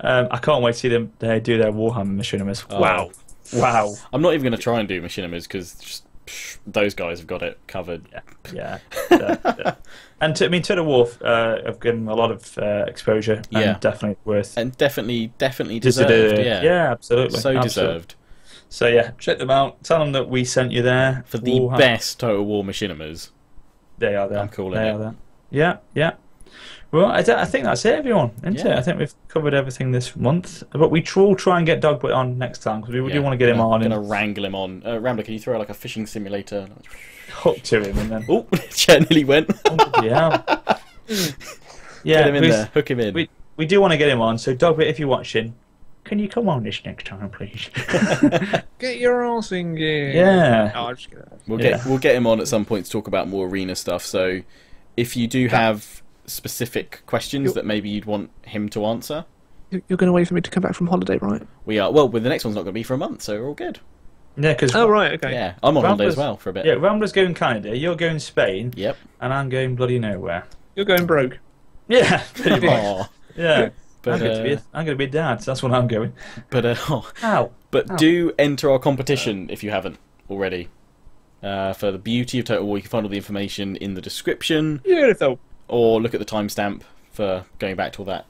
I can't wait to see them do their Warhammer machinimas. Wow. I'm not even going to try and do machinimas because those guys have got it covered. Yeah. And Total War have given a lot of exposure. And definitely worth. And definitely deserved. Yeah, absolutely. So deserved. So check them out. Tell them that we sent you there for the best Total War machinimas. They are there. I'm calling it. There. Yeah. Well, I think that's it, everyone, isn't it? I think we've covered everything this month. But we will try and get Dogbert on next time, because we do want to get him on. I'm going to wrangle him on. Rambler, can you throw like a fishing simulator? Hook to him and then... Oh, Chen nearly went. Yeah. Get him in there. Hook him in. We do want to get him on, so Dogbert, if you're watching, can you come on this next time, please? Get your arse in gear. Yeah. Oh, I'm just gonna... We'll get him on at some point to talk about more arena stuff. So if you do have specific questions that maybe you'd want him to answer, you're going to wait for me to come back from holiday, right? we are. Well, the next one's not going to be for a month, so we're all good. Yeah, because... Oh, right, okay. Yeah, I'm on holiday as well for a bit. Yeah, Rambler's going Canada, you're going Spain. Yep. And I'm going bloody nowhere. You're going broke. Yeah, pretty much. Aw. Yeah. But, I'm going to be a dad, so that's what I'm going. But do enter our competition if you haven't already. For the beauty of Total War, you can find all the information in the description. Beautiful. Or look at the timestamp for going back to all that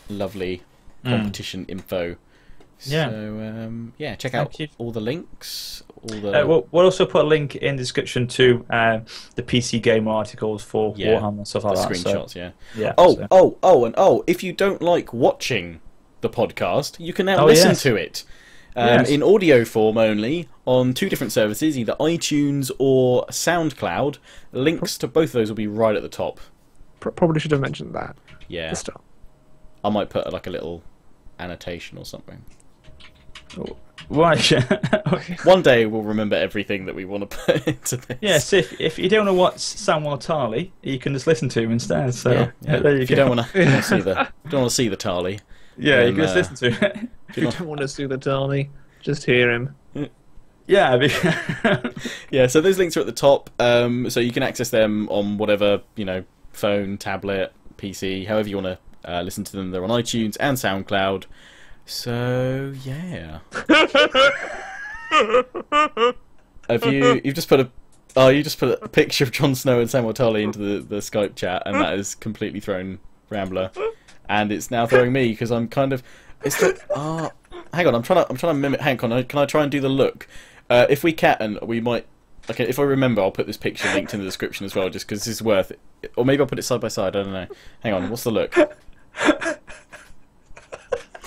lovely competition info. Yeah. So check out all the links. We'll also put a link in the description to the PC Gamer articles for Warhammer and stuff like that. Screenshots, so, yeah. If you don't like watching the podcast, you can now listen to it in audio form only on 2 different services, either iTunes or SoundCloud. Links to both of those will be right at the top. Probably should have mentioned that. Yeah. I might put like a little annotation or something. Right. One day we'll remember everything that we want to put into this. Yes, if you don't know what's Samwell Tarly, you can just listen to him instead. So yeah. there you if go. You don't want to see the Tarly. Yeah, you can just listen to it. If you don't want to see the Tarly, just hear him. Yeah. Yeah. So those links are at the top. So you can access them on whatever phone, tablet, PC, however you want to listen to them. They're on iTunes and SoundCloud. So yeah. You've just put a picture of Jon Snow and Samwell Tarly into the Skype chat, and that has completely thrown Rambler, and it's now throwing me because I'm kind of. Hang on, I'm trying to mimic. Hang on, can I try and do the look? If we can, and we might. Okay, if I remember, I'll put this picture linked in the description as well, just because this is worth it. Or maybe I'll put it side by side. I don't know. Hang on, what's the look?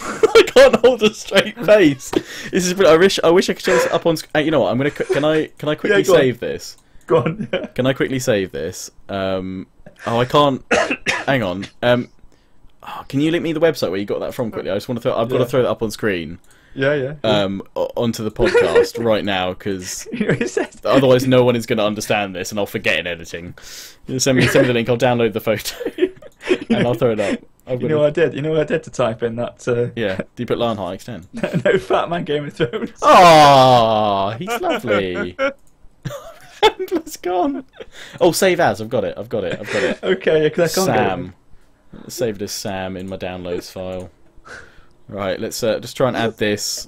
I can't hold a straight face. This is. I wish I could show this up on. You know what? I'm gonna. Can I quickly save this? Go on. Can I quickly save this? Oh, I can't. Hang on. Can you link me the website where you got that from quickly? I just want to throw. I've got to throw that up on screen. Yeah. Onto the podcast right now, because otherwise no one is going to understand this, and I'll forget in editing. Send me the link. I'll download the photo, and I'll throw it up. You know what I did? You know what I did to type in that? Yeah. Do you put Lionheart extend? No, Fat Man Game of Thrones. Oh, he's lovely. Rambler's gone. Oh, save as. I've got it. Okay, because I can't Sam. Saved as Sam in my downloads file. Right, let's just try and add this.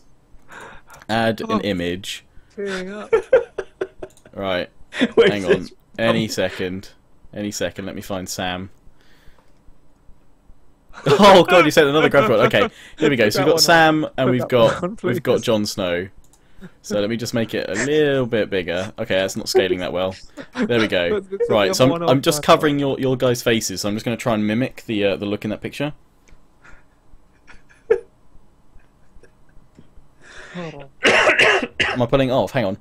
Add an image. Right. Hang on. Any second. Let me find Sam. Oh god, you sent another graphic. Okay, here we go. So we've got Sam and we've got Jon Snow. So let me just make it a little bit bigger. Okay, that's not scaling that well. There we go. Right, so I'm just covering your guys' faces. So I'm just going to try and mimic the look in that picture. Am I pulling it off? Hang on.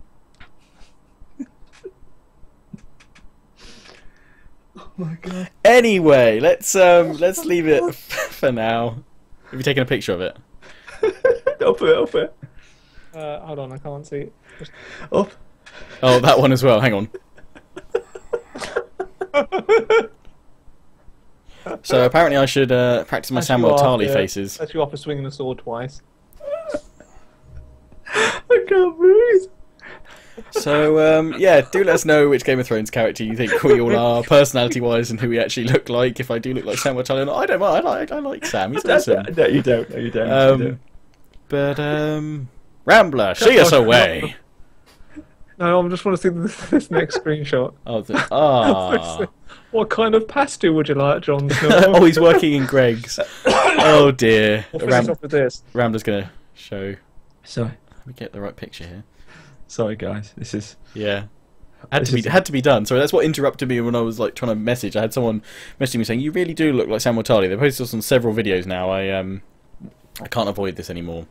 Oh my god. Anyway, let's leave it for now. Have you taken a picture of it? Up it. Hold on, I can't see it. Just... Up. Oh, that one as well. Hang on. So apparently I should practice my Samwell Tarly faces. That's you off for swinging the sword twice. I can't breathe. So yeah, do let us know which Game of Thrones character you think we all are, personality-wise, and who we actually look like. If I do look like Samwell Tarly, I don't mind. I like Sam. He's awesome. No, you don't. No, you don't. But Rambler, see us away. No, I just want to see this next screenshot. Oh, What kind of pasty would you like, Jon? Oh, he's working in Greg's. Oh dear. We'll finish off with this. Rambler's gonna show. Sorry. Let me get the right picture here. Sorry, guys. This is... Yeah. Had to be done. Sorry, that's what interrupted me when I was like trying to message. I had someone messaging me saying, "You really do look like Samwell Tarly." They posted us on several videos now. I can't avoid this anymore.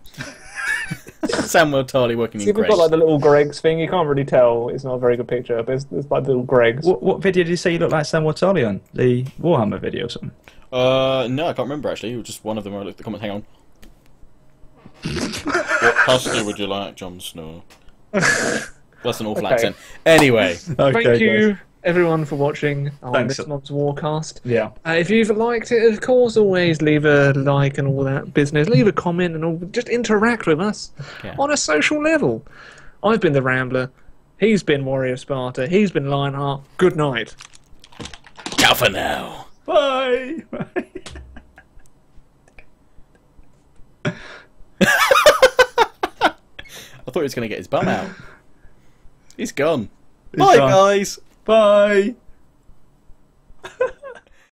Samwell Tarly working in We've Grace. got like the little Greg's thing. You can't really tell. It's not a very good picture, but it's like the little Greg's. What video did you say you look like Samwell Tarly on? The Warhammer video or something? No, I can't remember actually. It was just one of them where I looked at the comments. Hang on. What pasta would you like, Jon Snow? That's an awful accent. Anyway. Thank you, everyone, for watching on Thanks. this month's Warcast. Yeah. If you've liked it, of course, always leave a like and all that business. Leave a comment and all. Just interact with us on a social level. I've been the Rambler. He's been Warrior Sparta. He's been Lionheart. Good night. Ciao for now. Bye. I thought he was going to get his bum out. He's gone. He's Bye, gone. guys. Bye.